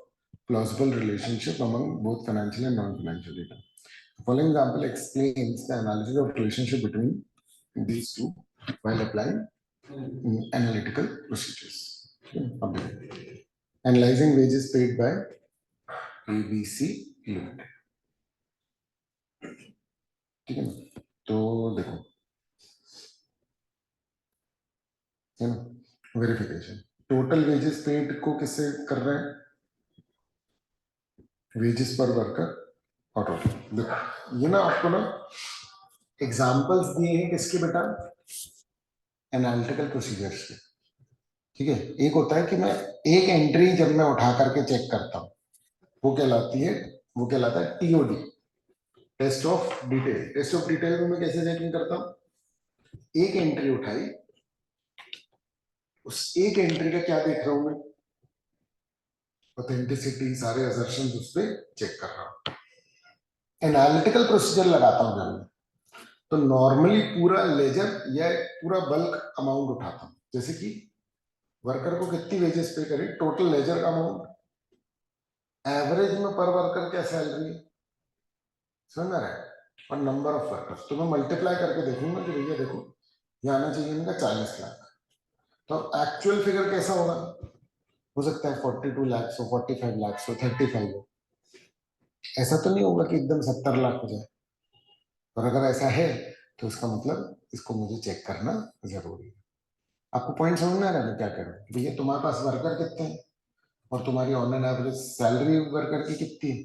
plausible relationship among both financial and non-financial data. The following example explains the analysis of relationship between these two while applying analytical procedures. Analyzing wages paid by ABC limited, ठीक है ना। तो देखो, है ना, verification total wages paid को किससे कर रहे हैं, वेजेस पर वर्कर और टोटल। देखो ये ना आपको ना एग्जांपल्स दिए हैं किसके बेटा, एनालिटिकल प्रोसीजर्स के, ठीक है। एक होता है कि मैं एक एंट्री जब मैं उठा करके चेक करता हूँ, वो कहलाती है, वो कहलाता है TOD, test of detail. Test of detail में मैं कैसे चेकिंग करता हूँ, एक एंट्री उठाई, उस एक एंट्री का क्या देख रहा हूं मैं, ऑथेंटिसिटी, सारे असर्शन उस पर चेक कर रहा हूं। एनालिटिकल प्रोसीजर लगाता हूं जब मैं, तो नॉर्मली पूरा लेजर या पूरा बल्क अमाउंट उठाता हूं, जैसे कि वर्कर को कितनी वेजेस पे करी, टोटल लेजर का अमाउंट, एवरेज में पर वर्कर क्या सैलरी है, समझ में आ रहा है, और नंबर ऑफ वर्कर्स, तो मैं मल्टीप्लाई करके देखूंगा कि भैया देखो ये आना चाहिए इनका 40 लाख। तो एक्चुअल फिगर कैसा होगा, हो सकता है 42 लाख हो, 45 लाख हो, 35 हो। ऐसा तो नहीं होगा कि एकदम 70 लाख हो जाए, और अगर ऐसा है तो इसका मतलब इसको मुझे चेक करना जरूरी है। आपको पॉइंट समझ में आ रहा है मैं क्या करूं, भैया तुम्हारे पास वर्कर कितने हैं और तुम्हारी on an average salary worker की कितनी है,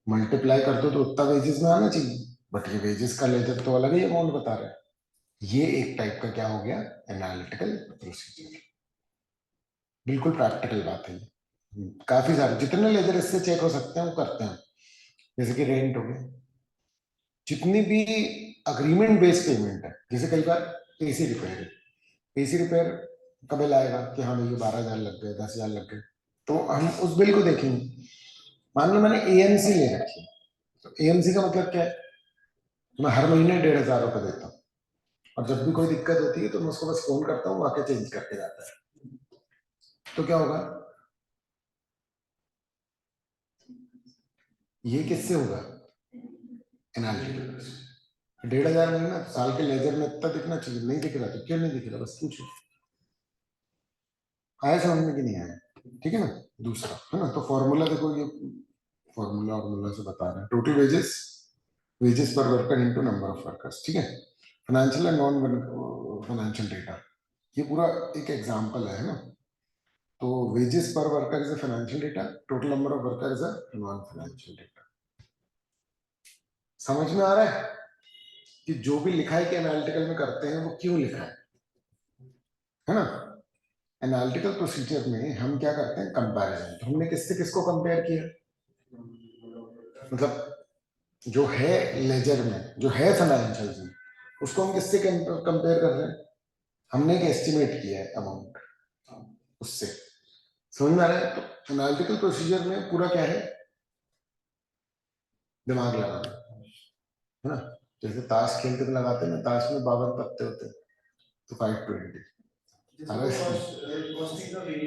मल्टीप्लाई कर दो तो उतना वेजेस में आना चाहिए, बट ये वेजेस का लेजर तो अलग ही अमाउंट बता रहा है। ये एक टाइप का क्या हो गया, एनालिटिकल प्रोसीजर। बिल्कुल प्रैक्टिकल बात है ये। काफी सारे जितने लेजर इससे चेक हो सकते हैं वो करते हैं, जैसे कि रेंट हो गया, जितनी भी अग्रीमेंट बेस्ड पेमेंट है, जैसे कई बार एसी रिपेयर है, एसी रिपेयर का बिल आएगा कि हाँ भैया 12,000 लग गए, 10,000 लग गए, तो हम उस बिल को देखेंगे। मान लो मैंने AMC ले रखी है, तो AMC का मतलब क्या है, मैं हर महीने 1,500 रुपये देता हूँ, और जब भी कोई दिक्कत होती है तो मैं उसको बस फोन करता हूँ, आके चेंज करके जाता है। तो क्या होगा, ये किससे होगा, एनालिटिकल। 1,500 महीना, साल के लेजर में इतना दिखना चाहिए, नहीं दिख रहा तो क्यों नहीं दिख रहा, बस पूछो, आया समझ में कि नहीं आया, ठीक है ना। दूसरा है ना, तो फॉर्मूला देखो, ये फॉर्मूला फॉर्मूला से बता रहे हैं, टोटल वेजेस, वेजेस पर worker into number of workers, ठीक है। Financial and non financial data, ये पूरा एक एग्जांपल है ना। तो वेजेस पर worker is a financial data, total number of worker is a non financial data. समझ में आ रहा है कि जो भी लिखा है कि एनालिटिकल में करते हैं वो क्यों लिखा है ना। एनालिटिकल प्रोसीजर में हम क्या करते हैं, कंपैरिजन। तो हमने किससे किसको कंपेयर किया, मतलब जो है लेजर में, जो है फाइनेंशियल में, उसको हम किससे कंपेयर कर रहे हैं, हमने एक एस्टिमेट किया है अमाउंट उससे, समझ में आ रहा है। तो एनालिटिकल प्रोसीजर में पूरा क्या है, दिमाग लगाना, है ना। जैसे ताश खेलते में लगाते हैं ना, ताश में 52 पत्ते होते हैं, तो 520।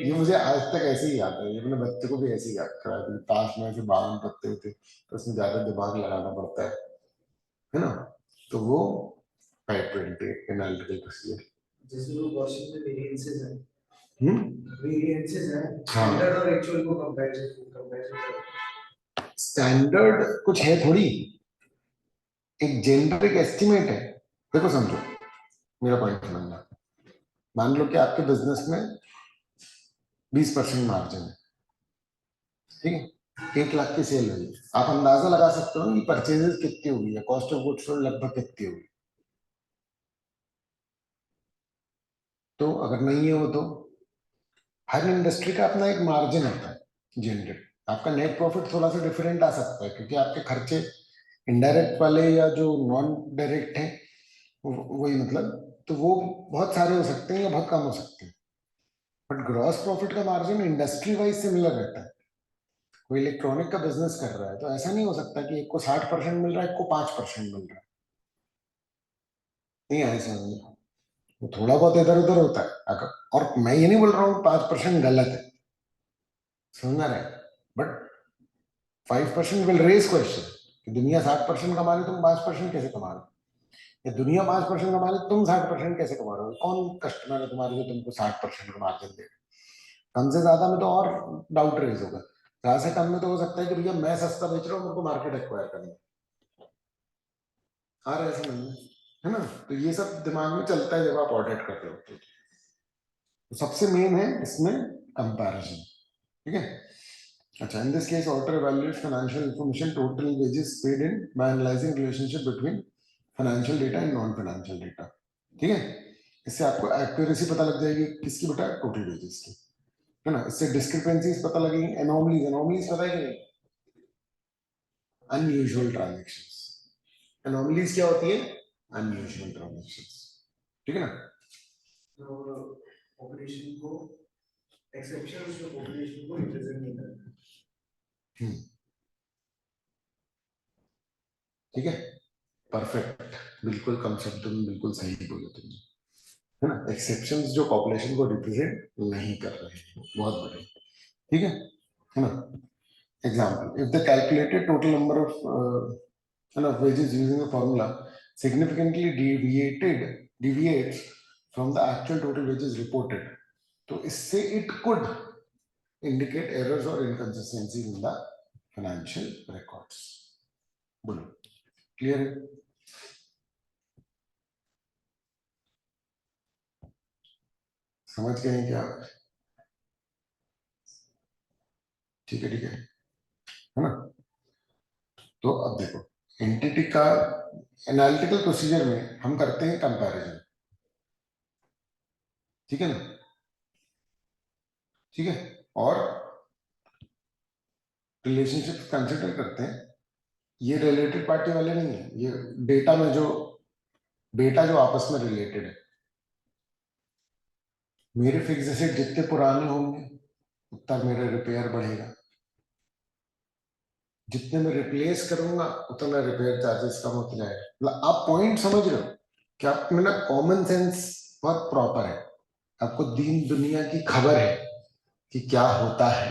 ये मुझे आज तक ऐसे ही याद है, ये अपने बच्चे को भी ऐसे ही याद कराया कि ताश में से 52 पत्ते होते, तो उसमें ज्यादा दिमाग लगाना पड़ता है ना। तो वो 520 एनालिटिकल प्रोसीजर, जिसमें वो क्वेश्चन में वेरिएंसेस हैं, वेरिएंसेस हैं, स्टैंडर्ड और एक्चुअल को कंपैरिजन। स्टैंडर्ड कुछ है थोड़ी, एक जेनरिक एस्टिमेट है। देखो समझो, मेरा पॉइंट समझना, मान लो कि आपके बिजनेस में 20% मार्जिन है, ठीक है, 1 लाख की सेल हुई, आप अंदाजा लगा सकते हो कि परचेजेस कितनी होगी या कॉस्ट ऑफ गुड्स सोल्ड लगभग कितनी होगी। तो अगर नहीं है वो, तो हर इंडस्ट्री का अपना एक मार्जिन होता है जनरेट, आपका नेट प्रॉफिट थोड़ा सा डिफरेंट आ सकता है, क्योंकि आपके खर्चे इनडायरेक्ट वाले या जो नॉन डायरेक्ट है वही मतलब, तो वो बहुत सारे हो सकते हैं या बहुत कम हो सकते हैं, बट ग्रॉस प्रॉफिट का मार्जिन इंडस्ट्री वाइज सिमिलर रहता है। कोई इलेक्ट्रॉनिक का बिजनेस कर रहा है तो ऐसा नहीं हो सकता कि एक को 60% मिल रहा है, एक को 5% मिल रहा है, नहीं आया समझ में। वो थोड़ा बहुत इधर उधर होता है अगर, और मैं ये नहीं बोल रहा हूँ 5% गलत है, समझ रहा है, बट 5% विल रेज क्वेश्चन कि दुनिया 60% कमा रही, तुम 5% कैसे कमा रहे हो, या दुनिया 5% कमा रही, तुम 60% कैसे कमा रहे हो, कौन कस्टमर है तुम्हारे जो तुमको 60% का मार्जिन दे रहे, कम से ज्यादा में तो और डाउट रेज होगा। ज्यादा से कम में तो हो सकता है कि भैया मैं सस्ता बेच रहा हूँ, मेरे को मार्केट एक्वायर करना है। आ रहा है समझ में, है ना? तो ये सब दिमाग में चलता है जब आप ऑडिट कर रहे हो। तो सबसे मेन है इसमें कंपैरिजन, ठीक है? अच्छा, in this case auditor evaluates financial information, total wages paid in by analyzing relationship between financial data and non financial data, ठीक है? इससे आपको एक्यूरेसी पता लग जाएगी किसकी बेटा, टोटल वेजेस की, है ना? इससे डिस्क्रिपेंसीज पता लगेंगी, एनोमलीज, एनोमलीज पता है कि नहीं? अनयूजुअल ट्रांजेक्शंस, एनोमलीज क्या होती है? अनयूजुअल ट्रांजेक्शंस, ठीक है ना? ऑपरेशन को एक्सेप्शन जो ऑपरेशन को रिप्रेजेंट नहीं करता, ठीक है? परफेक्ट, बिल्कुल कम शब्दों में बिल्कुल सही बोले तुमने, है ना? एक्सेप्शंस जो पॉपुलेशन को रिप्रेजेंट नहीं कर रहे हैं, बहुत बढ़िया, ठीक है ना? Example, if the calculated total number of wages using the formula significantly deviates from the actual total wages reported, तो इससे it could indicate errors or inconsistencies in the financial records. बोलो, क्लियर है? समझ गए हैं क्या? ठीक है, ठीक है ना? तो अब देखो, एंटिटी का एनालिटिकल प्रोसीजर में हम करते हैं कंपैरिजन, ठीक है ना? ठीक है, और रिलेशनशिप कंसिडर करते हैं। ये रिलेटेड पार्टी वाले नहीं है, ये डेटा जो आपस में रिलेटेड है। मेरे फिक्स एसेट जितने पुराने होंगे उतना मेरा रिपेयर बढ़ेगा, जितने मैं रिप्लेस करूंगा उतना रिपेयर चार्जेस कम होते जाएगा। मतलब आप पॉइंट समझ रहे हो क्या? मेरा कॉमन सेंस बहुत प्रॉपर है, आपको दीन दुनिया की खबर है कि क्या होता है,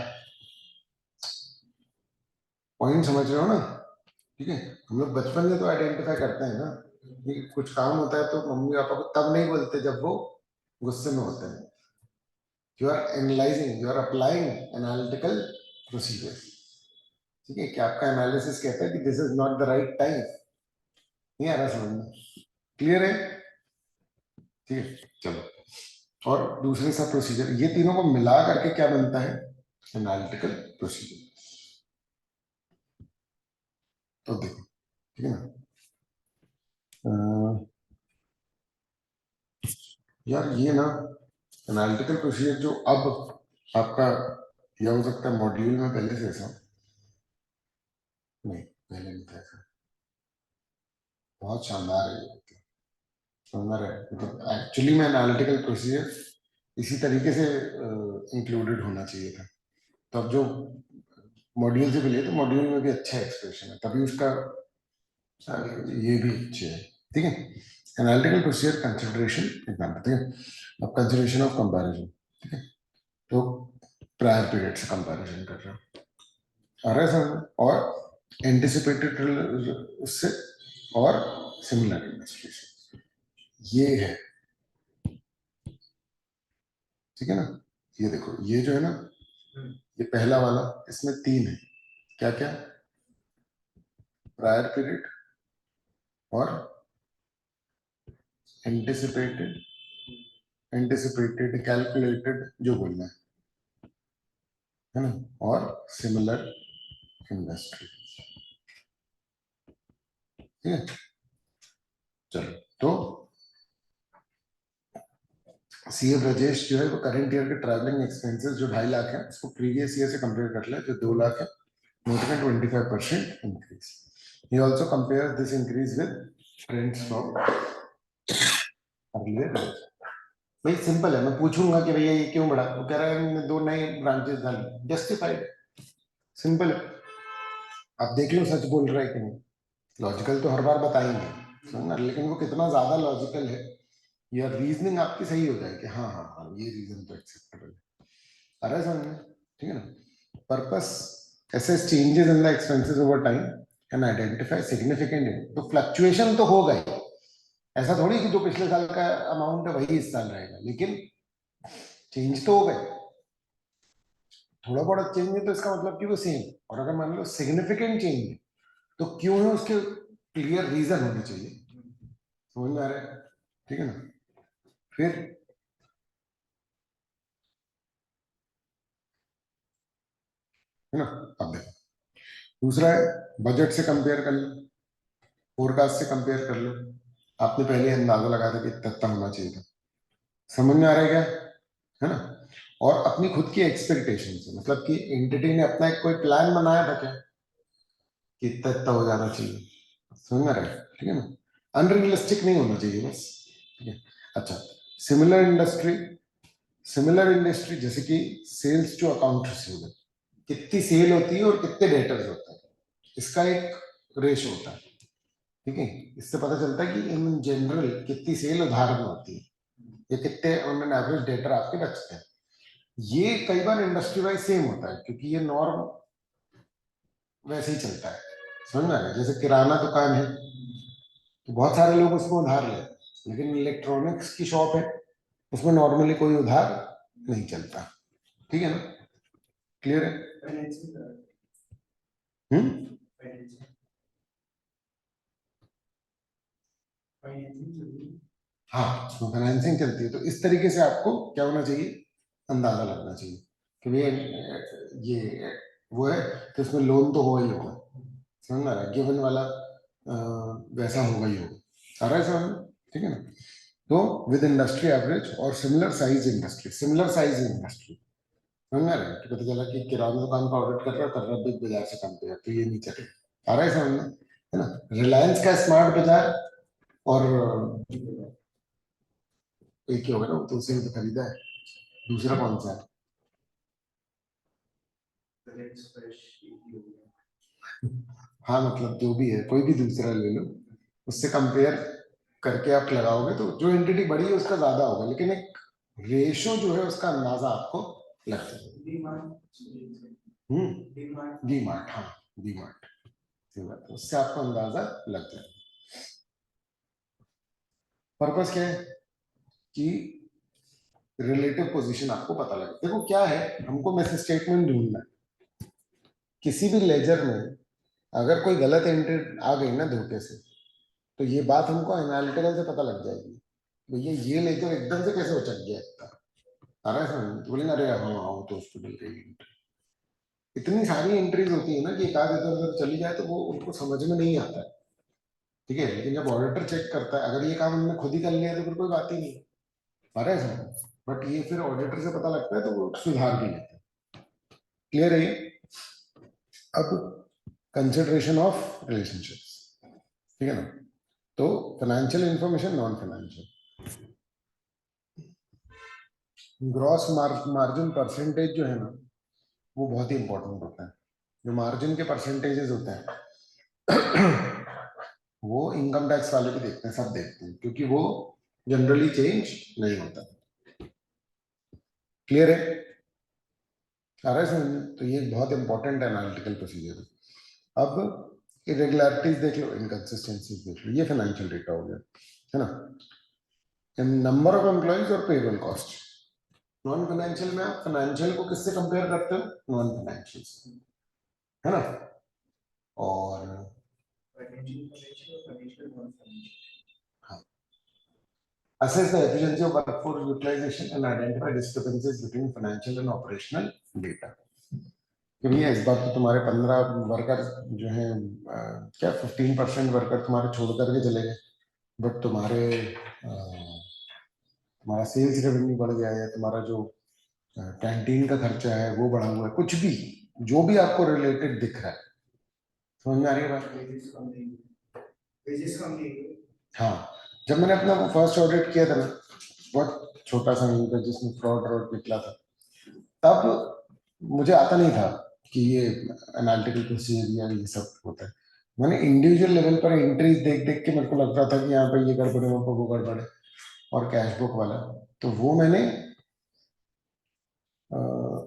पॉइंट समझ रहे हो ना? ठीक है, हम लोग बचपन में तो आइडेंटिफाई करते हैं ना कि कुछ काम होता है तो मम्मी पापा को तब नहीं बोलते जब वो गुस्से में होते हैं। You are analysing, you are applying analytical procedure, ठीक है? कि आपका एनालिसिस कहता है कि this is not the right time. नहीं आ रहा समझ में? क्लियर है? ठीक है, चलो। और दूसरे सब प्रोसीजर, ये तीनों को मिला करके क्या बनता है? Analytical procedure. तो देखो, ठीक है ना? यार ये ना एनालिटिकल प्रोसीजर जो अब आपका, यह हो सकता है मॉड्यूल में पहले से ऐसा नहीं, पहले नहीं था ऐसा। बहुत शानदार है ये, शानदार है। मतलब एक्चुअली में एनालिटिकल प्रोसीजर इसी तरीके से इंक्लूडेड होना चाहिए था। तो अब जो मॉड्यूल से भी लिए तो मॉड्यूल में भी अच्छा एक्सप्रेशन है, तभी उसका ये भी अच्छे है, ठीक है? एनालिटिकल प्रोसीजर कंसिडरेशन एग्जाम्पल, ठीक है? अब कंसिडरेशन ऑफ कंपैरिजन, ठीक है? तो प्रायर पीरियड से कंपैरिजन कर रहे हो, आ रहा है समझ? और एंटिसिपेटेड उससे, और सिमिलर इन्वेस्टिगेशन, ये है, ठीक है ना? ये देखो, ये जो है ना, ये पहला वाला, इसमें तीन है, क्या क्या? प्रायर पीरियड और एंटिसिपेटेड, कैलकुलेटेड जो बोलना है ना? और सिमिलर इंडस्ट्री, ठीक है? चलो, तो सीए ब्रजेश जो है वो करंट ईयर के ट्रैवलिंग एक्सपेंसेस जो 2.5 लाख है उसको प्रीवियस ईयर से कंपेयर कर ले जो 2 लाख है, noted a 25% increase. He also compares this increase with trends from earlier years. भाई सिंपल है, मैं पूछूंगा कि भैया ये क्यों बढ़ा, वो कह रहा है मैंने 2 नए ब्रांचेस डाली, जस्टिफाइड, सिंपल है। आप देख लो सच बोल रहा है कि नहीं। लॉजिकल तो हर बार बताएंगे, समझना, लेकिन वो कितना ज्यादा लॉजिकल है या रीजनिंग आपकी सही हो जाए कि हाँ हाँ हाँ ये रीजन तो एक्सेप्टेबल है, आ रहा है समझ में? ठीक है ना? Purpose assess changes in the expenses over time and identify significant तो फ्लक्चुएशन तो होगा ही, ऐसा थोड़ी कि जो पिछले साल का अमाउंट है वही इस साल रहेगा, लेकिन चेंज तो होगा। थोड़ा बहुत चेंज है तो इसका मतलब कि वो सेम, और अगर मान लो सिग्निफिकेंट चेंज है तो क्यों है उसके क्लियर रीजन होने चाहिए। समझ में आ रहा है? ठीक है ना। फिर है ना, अब देखो दूसरा है बजट से कंपेयर कर लो, फोरकास्ट से कंपेयर कर लो। आपने पहले अंदाजा लगाया था कि इतना होना चाहिए था। समझ में आ रहा है क्या? है ना। और अपनी खुद की एक्सपेक्टेशन से, मतलब कि एंटिटी ने अपना एक कोई प्लान बनाया था क्या कि इतना हो जाना चाहिए। समझ में आ रहा है? ठीक है ना। अनरियलिस्टिक नहीं होना चाहिए बस। ठीक है। अच्छा, सिमिलर इंडस्ट्री, सिमिलर इंडस्ट्री जैसे कि सेल्स टू अकाउंट रिसीवेबल, कितनी सेल होती है और कितने डेटर्स होते हैं, इसका एक रेशो होता है। ठीक है। इससे पता चलता है कि इन जनरल कितनी सेल उधार में होती है या कितने ऑन एन एवरेज डेटर आपके बचते हैं। ये कई बार इंडस्ट्री वाइज सेम होता है क्योंकि ये नॉर्म वैसे ही चलता है। समझ में आ रहा है? जैसे किराना दुकान है तो बहुत सारे लोग उसमें उधार लेते हैं, लेकिन इलेक्ट्रॉनिक्स की शॉप है उसमें नॉर्मली कोई उधार नहीं चलता। ठीक है ना। क्लियर है? हम्म। हाँ, उसमें फाइनेंसिंग चलती है, तो इस तरीके से आपको क्या होना चाहिए, अंदाजा लगना चाहिए कि भैया ये वो है तो इसमें लोन तो होगा ही होगा। समझ में आ रहा है? गिवन वाला वैसा होगा ही होगा। आ रहा है समझ में? ठीक है ना। तो विद इंडस्ट्री एवरेज और similar size industry, similar size industry. समझ में आ रहा है कि पता चला कि किराना दुकान का ऑडिट कर रहा है बिग बाजार से कंपेयर, तो ये नहीं चलेगा। आ रहा है समझ में? है ना। रिलायंस का स्मार्ट बाजार और एक ही होगा ना, तो उसे तो खरीदा है। दूसरा कौन सा है? हाँ, मतलब जो भी है कोई भी दूसरा ले लो, उससे कंपेयर करके आप लगाओगे तो जो एंटिटी बड़ी है उसका ज्यादा होगा, लेकिन एक रेशो जो है उसका अंदाजा आपको लग जाएगा। डी मार्ट, हाँ, डी मार्ट, उससे आपको अंदाजा लग जाएगा। पर्पस क्या है कि रिलेटिव पोजीशन आपको पता लगे। देखो क्या है, हमको मैसेज स्टेटमेंट ढूंढना है। किसी भी लेजर में अगर कोई गलत एंट्री आ गई ना धोखे से, तो ये बात हमको एनालिटिकल से पता लग जाएगी, भैया ये लेजर एकदम से कैसे उचक गया इतना। आ रहा है समझ? तो बोलेंगे अरे हाँ हाँ वो तो उसको मिल गई एंट्री। इतनी सारी एंट्रीज होती है ना कि एक आध इधर उधर चली जाए तो वो उनको समझ में नहीं आता है। ठीक है, लेकिन जब ऑडिटर चेक करता है, अगर ये काम हमने खुद ही कर लिया तो फिर कोई बात ही नहीं। आ रहा है समझ? बट ये फिर ऑडिटर से पता लगता है तो वो सुधार भी लेते हैं। क्लियर है ये? अब कंसिडरेशन ऑफ रिलेशनशिप्स। ठीक है ना। तो financial information, non financial, gross margin percentage जो है ना वो बहुत ही इंपॉर्टेंट होता है। जो मार्जिन के परसेंटेजेस होते हैं वो इनकम टैक्स वाले भी देखते हैं, सब देखते हैं, क्योंकि वो जनरली चेंज नहीं होता। क्लियर है? आ रहा है समझ में? तो ये बहुत इंपॉर्टेंट एनालिटिकल प्रोसीजर है। अब इरेगुलरिटीज देख लो, इनकंसिस्टेंसीज देख लो, ये फाइनेंशियल डेटा हो गया, है ना। नंबर ऑफ एम्प्लॉइज और पेरोल कॉस्ट। नॉन फाइनेंशियल में आप फाइनेंशियल को किससे कंपेयर करते हो? नॉन फाइनेंशियल से, है ना। और हाँ, assess the efficiency of workforce utilization and identify discrepancies between financial and operational data। कि भैया इस बार तो तुम्हारे 15 वर्कर जो हैं, क्या 15% वर्कर तुम्हारे छोड़ करके चले गए, बट तुम्हारा सेल्स रेवेन्यू बढ़ गया है, तुम्हारा जो कैंटीन का खर्चा है वो बढ़ा हुआ है, कुछ भी जो भी आपको रिलेटेड दिख रहा है। समझ में आ रही है बात? हाँ, जब मैंने अपना फर्स्ट ऑडिट किया था ना, बहुत छोटा सा नहीं था जिसमें फ्रॉड रॉड निकला था, तब मुझे आता नहीं था कि ये एनालिटिकल प्रोसीजर ये सब होता है। मैंने इंडिविजुअल लेवल पर एंट्रीज देख देख के मेरे को लग रहा था कि यहाँ पे ये गड़बड़ है, वहाँ पे वो गड़बड़ है, और कैश बुक वाला, तो वो मैंने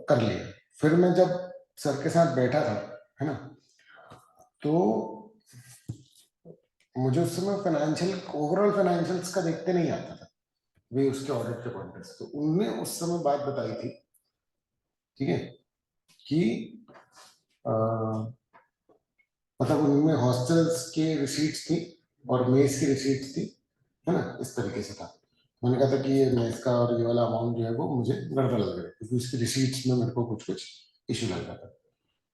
कर लिया। फिर मैं जब सर के साथ बैठा था, है ना, तो मुझे उस समय फाइनेंशियल, ओवरऑल फाइनेंशियल्स का देखते नहीं आता था, वे उसके ऑडिट के कॉन्टेक्स्ट, तो उनने उस समय बात बताई थी। ठीक है, कि मतलब उनमें हॉस्टल्स के रिसीट्स थी और मेस की रिसीट्स थी, है ना, इस तरीके से था। मैंने कहा था कि ये मेस का और ये वाला अमाउंट जो है वो मुझे गड़बड़ लग रहा है, क्योंकि उसकी रिसीट्स में मेरे को कुछ कुछ इशू लग रहा था।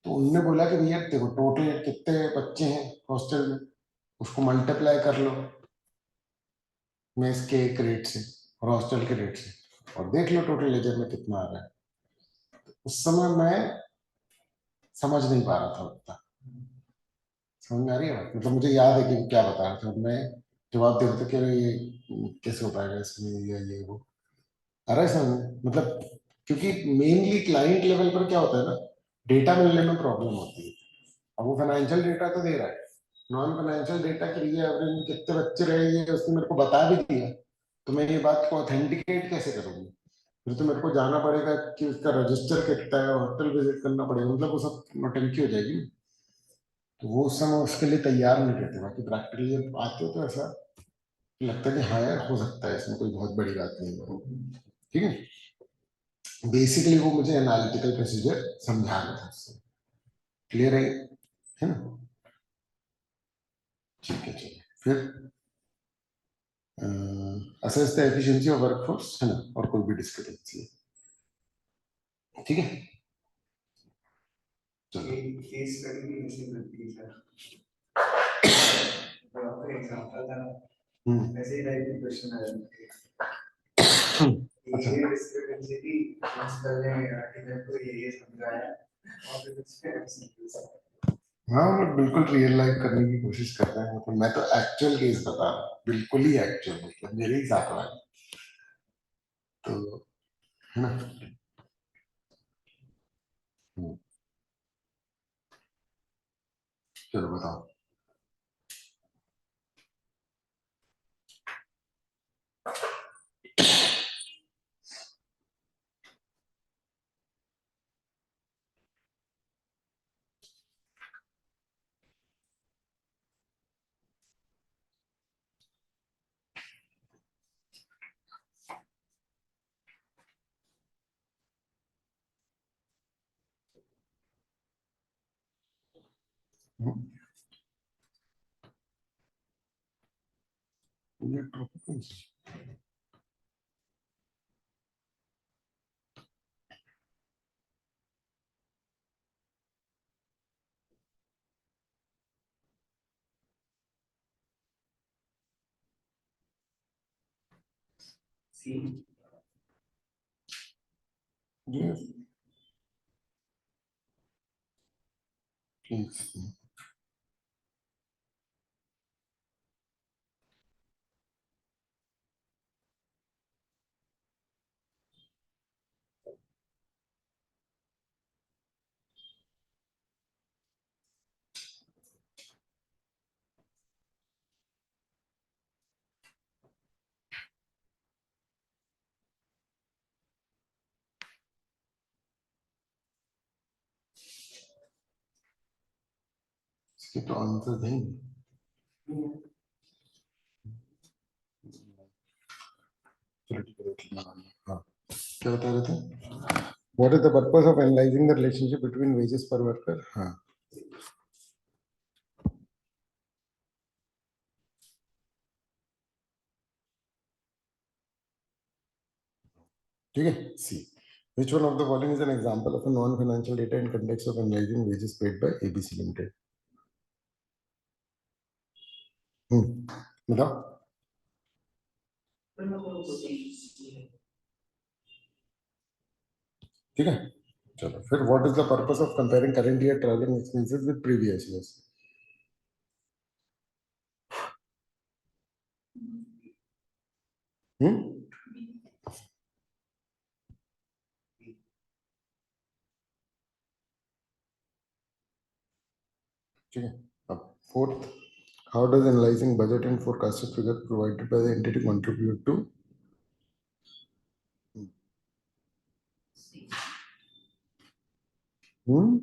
तो उनने बोला कि भैया देखो टोटल कितने बच्चे हैं हॉस्टल में, उसको मल्टीप्लाई कर लो मेस के एक रेट से और हॉस्टल के रेट से, और देख लो टोटल लेजर में कितना आ रहा है। उस समय मैं समझ नहीं पा रहा था उतना। समझ में आ रही है बात? मतलब मुझे याद है कि वो क्या बता रहा था, मैं जवाब दे रहा था कि अरे ये कैसे हो पाएगा इसमें, ये वो आ रहा है समझ में? मतलब क्योंकि मेनली क्लाइंट लेवल पर क्या होता है ना, डेटा मिलने में प्रॉब्लम होती है। अब वो फाइनेंशियल डेटा तो दे रहा है, नॉन फाइनेंशियल डेटा के लिए एवरेज में कितने बच्चे रहे ये उसने मेरे को बता भी दिया, तो मैं ये बात को ऑथेंटिकेट कैसे करूंगी? फिर तो मेरे को जाना पड़ेगा कि उसका रजिस्टर कितना है, होटल विजिट करना पड़ेगा, मतलब वो सब नौटंकी हो जाएगी। तो वो उस समय उसके लिए तैयार नहीं रहते, बाकी प्रैक्टिकली जब आते हो तो ऐसा लगता है कि हाँ यार हो सकता है, इसमें कोई बहुत बड़ी बात नहीं है। ठीक है, बेसिकली वो मुझे एनालिटिकल प्रोसीजर समझा रहा था उससे। क्लियर है ना? ठीक है, चलिए फिर assess the efficiency of workforce, है ना, और कोई भी डिस्क्रिपेंसी। ठीक है, चलो केस स्टडी भी ऐसे करती है सर, तो आपका एग्जांपल था ऐसे ही टाइप के क्वेश्चन आए थे, ये डिस्क्रिपेंसी थी, प्रिंसिपल ने आर्टिकल को ये समझाया और फिर उसके एमसीक्यूज। हाँ, मैं बिल्कुल रियल लाइफ करने की कोशिश करता हूँ, मतलब मैं तो एक्चुअल केस बता रहा हूँ, बिल्कुल ही एक्चुअल, मतलब मेरे ही साथ हुआ है। तो है ना? चलो बताओ। ये टॉपिक ये प्लीज। इसके तो आंसर देंगे। चलो ठीक है, देख लेना। हाँ, क्या बता रहे थे? What is the purpose of analysing the relationship between wages पर वर्कर? हाँ, ठीक है। सी, which one of the following is an example of a non-financial data in context of analyzing wages paid by ABC Limited? बताओ। ठीक है, चलो फिर what is the purpose of comparing current year travelling expenses with previous years? Hmm ठीक है, अब fourth, how does analyzing budget and forecasted figure provided by the entity contribute to? Hmm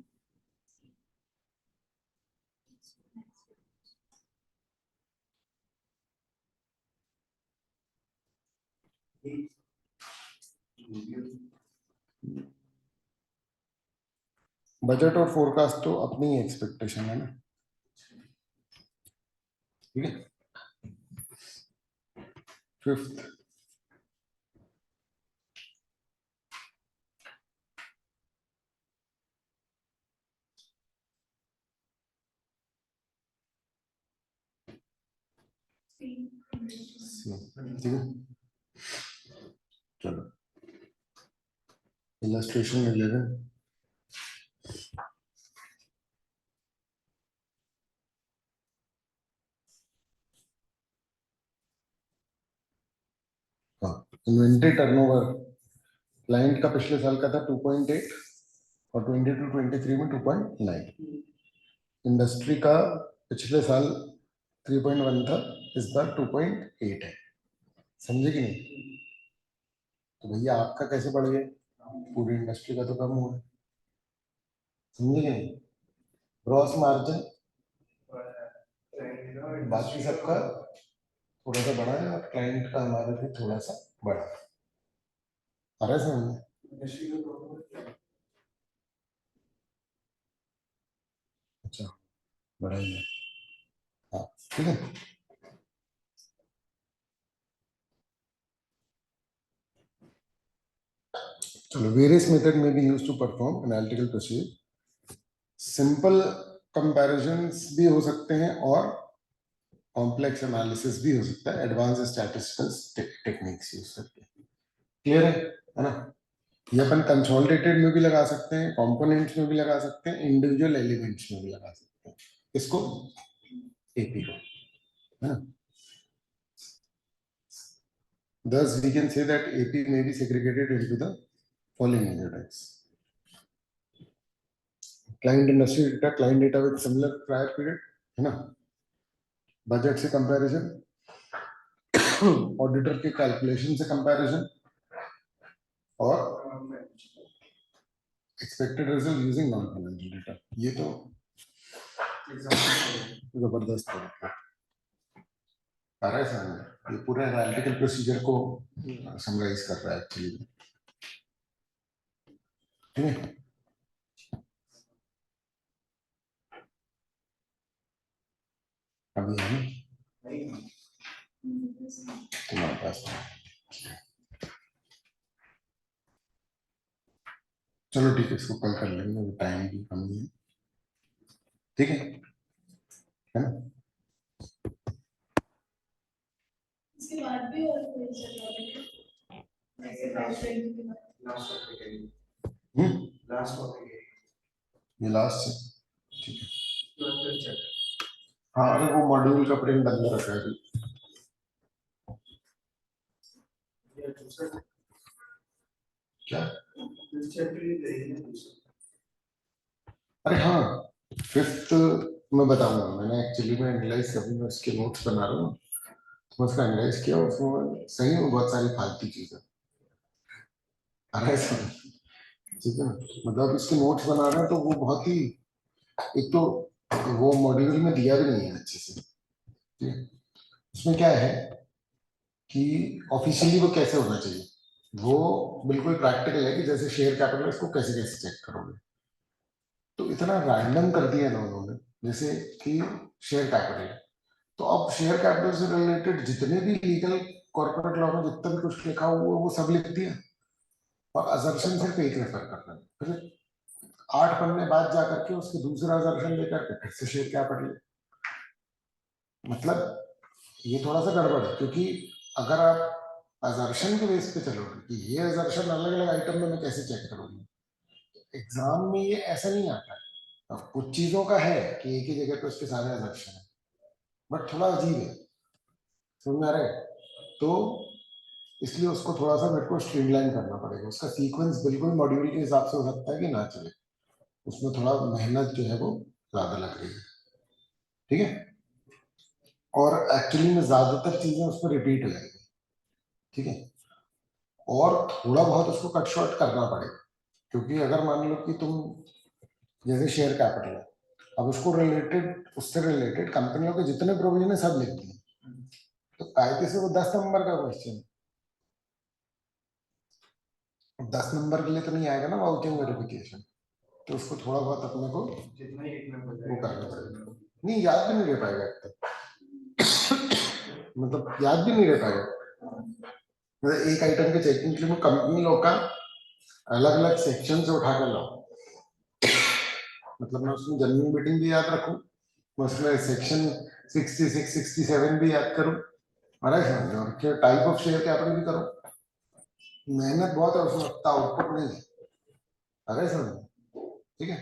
budget और forecast तो अपनी expectation है ना, ठीक है। फिफ्थ, ठीक है। चलो इलस्ट्रेशन 11, हाँ, इन्वेंट्री टर्नओवर क्लाइंट का पिछले साल का था 2.8 और 22-23 में 2.9। इंडस्ट्री का पिछले साल 3.1 था, इस बार 2.8 है। समझे कि नहीं? तो भैया आपका कैसे बढ़ गया? पूरी इंडस्ट्री का तो कम हुआ है। समझे कि नहीं? ग्रॉस मार्जिन बाकी सबका थोड़ा सा बढ़ा है और क्लाइंट का हमारा भी थोड़ा सा बढ़ा है। आ रहा है समझ? अच्छा, बढ़ा ही है। हाँ, ठीक है। चलो, वेरियस मेथड में be used to perform analytical procedure. Simple comparisons भी हो सकते हैं और कॉम्प्लेक्स एनालिसिस भी हो सकता है, एडवांस स्टैटिस्टिकल टेक्निक्स यूज करके। क्लियर है ना? ये अपन कंसोलिडेटेड में भी लगा सकते हैं, कंपोनेंट्स में भी लगा सकते हैं, इंडिविजुअल एलिमेंट्स में भी लगा सकते हैं इसको, एपी को, है ना? Thus, we can say that AP may be segregated into the following major types. Client industry data, client data with similar prior period, है ना? बजट से कंपैरिजन, ऑडिटर के कैलकुलेशन से कंपैरिजन और expected result using non financial data. ये तो जबरदस्त है। आ रहा है समझ? ये पूरे एनालिटिकल प्रोसीजर को समराइज कर रहा है एक्चुअली, ठीक है। अभी है तुम्हारे पास। चलो ठीक है, इसको कल कर लेंगे, टाइम भी कम है, ठीक है ना? इसके बाद भी और कोई लास्ट टॉपिक है, ये लास्ट है, ठीक है। हाँ, अरे वो मॉड्यूल का प्रिंट अंदर रखा है अभी। क्या? अरे हाँ, फिफ्थ मैं बताऊंगा। मैंने एक्चुअली में एनालाइज कभी, मैं उसके नोट्स बना रहा हूँ, तो मैं उसका एनालाइज किया, उसमें सही में बहुत सारी फालतू चीजें अरे ठीक है ना? मतलब इसके नोट्स बना रहे हैं तो वो बहुत ही, एक तो वो मॉड्यूल में दिया भी नहीं है अच्छे से, ठीक है। उसमें क्या है कि ऑफिशियली वो कैसे होना चाहिए, वो बिल्कुल प्रैक्टिकल है कि जैसे शेयर कैपिटल इसको कैसे कैसे चेक करोगे। तो इतना रैंडम कर दिया ना उन्होंने, जैसे कि शेयर कैपिटल है, तो अब शेयर कैपिटल से रिलेटेड जितने भी लीगल कॉर्पोरेट लॉ में जितना भी कुछ लिखा हुआ है वो सब लिख दिया, और अजम्पशन सिर्फ एक रेफर करना है। फिर 8 पन्ने बाद जाकर के उसके दूसरा अजम्पशन लेकर के फिर से शेयर कैपिटल। मतलब ये थोड़ा सा गड़बड़ है, क्योंकि अगर आप अजर्शन के बेस पे चलोगे कि ये अजर्शन अलग अलग आइटम में मैं कैसे चेक करूंगी, एग्जाम में ये ऐसा नहीं आता है। अब कुछ चीजों का है कि एक ही जगह पे उसके सारे अजर्शन है, बट थोड़ा अजीब है, समझ में आ रहा है? तो इसलिए उसको थोड़ा सा मेरे को स्ट्रीमलाइन करना पड़ेगा, उसका सीक्वेंस बिल्कुल मॉड्यूल के हिसाब से हो सकता है कि ना चले, उसमें थोड़ा मेहनत जो है वो ज्यादा लग रही है, ठीक है। और एक्चुअली में ज्यादातर चीजें उसमें रिपीट हो जाएगी, ठीक है। और थोड़ा बहुत उसको कट शॉर्ट करना पड़ेगा, क्योंकि अगर मान लो कि तुम जैसे शेयर कैपिटल है, अब उसको रिलेटेड, उससे रिलेटेड कंपनियों के जितने प्रोविजन है सब लिख दिए, तो कायदे से वो 10 नंबर का क्वेश्चन, 10 नंबर के लिए तो नहीं आएगा ना वाउचिंग वेरिफिकेशन, तो उसको थोड़ा बहुत अपने को वो करना पड़ेगा। नहीं याद भी नहीं रह पाएगा मतलब याद भी नहीं रह पाएगा। मतलब एक आइटम के चेकिंग के लिए कंपनी लोग का अलग अलग सेक्शन से उठा कर लाओ, मतलब मैं उसमें जनरल मीटिंग भी याद रखूं, मैं उसमें सेक्शन 66 67 भी याद करूं, और ऐसा टाइप ऑफ शेयर कैपिटल भी करो। मेहनत बहुत है उसमें, उतना आउटपुट नहीं है। अरे सर ठीक है।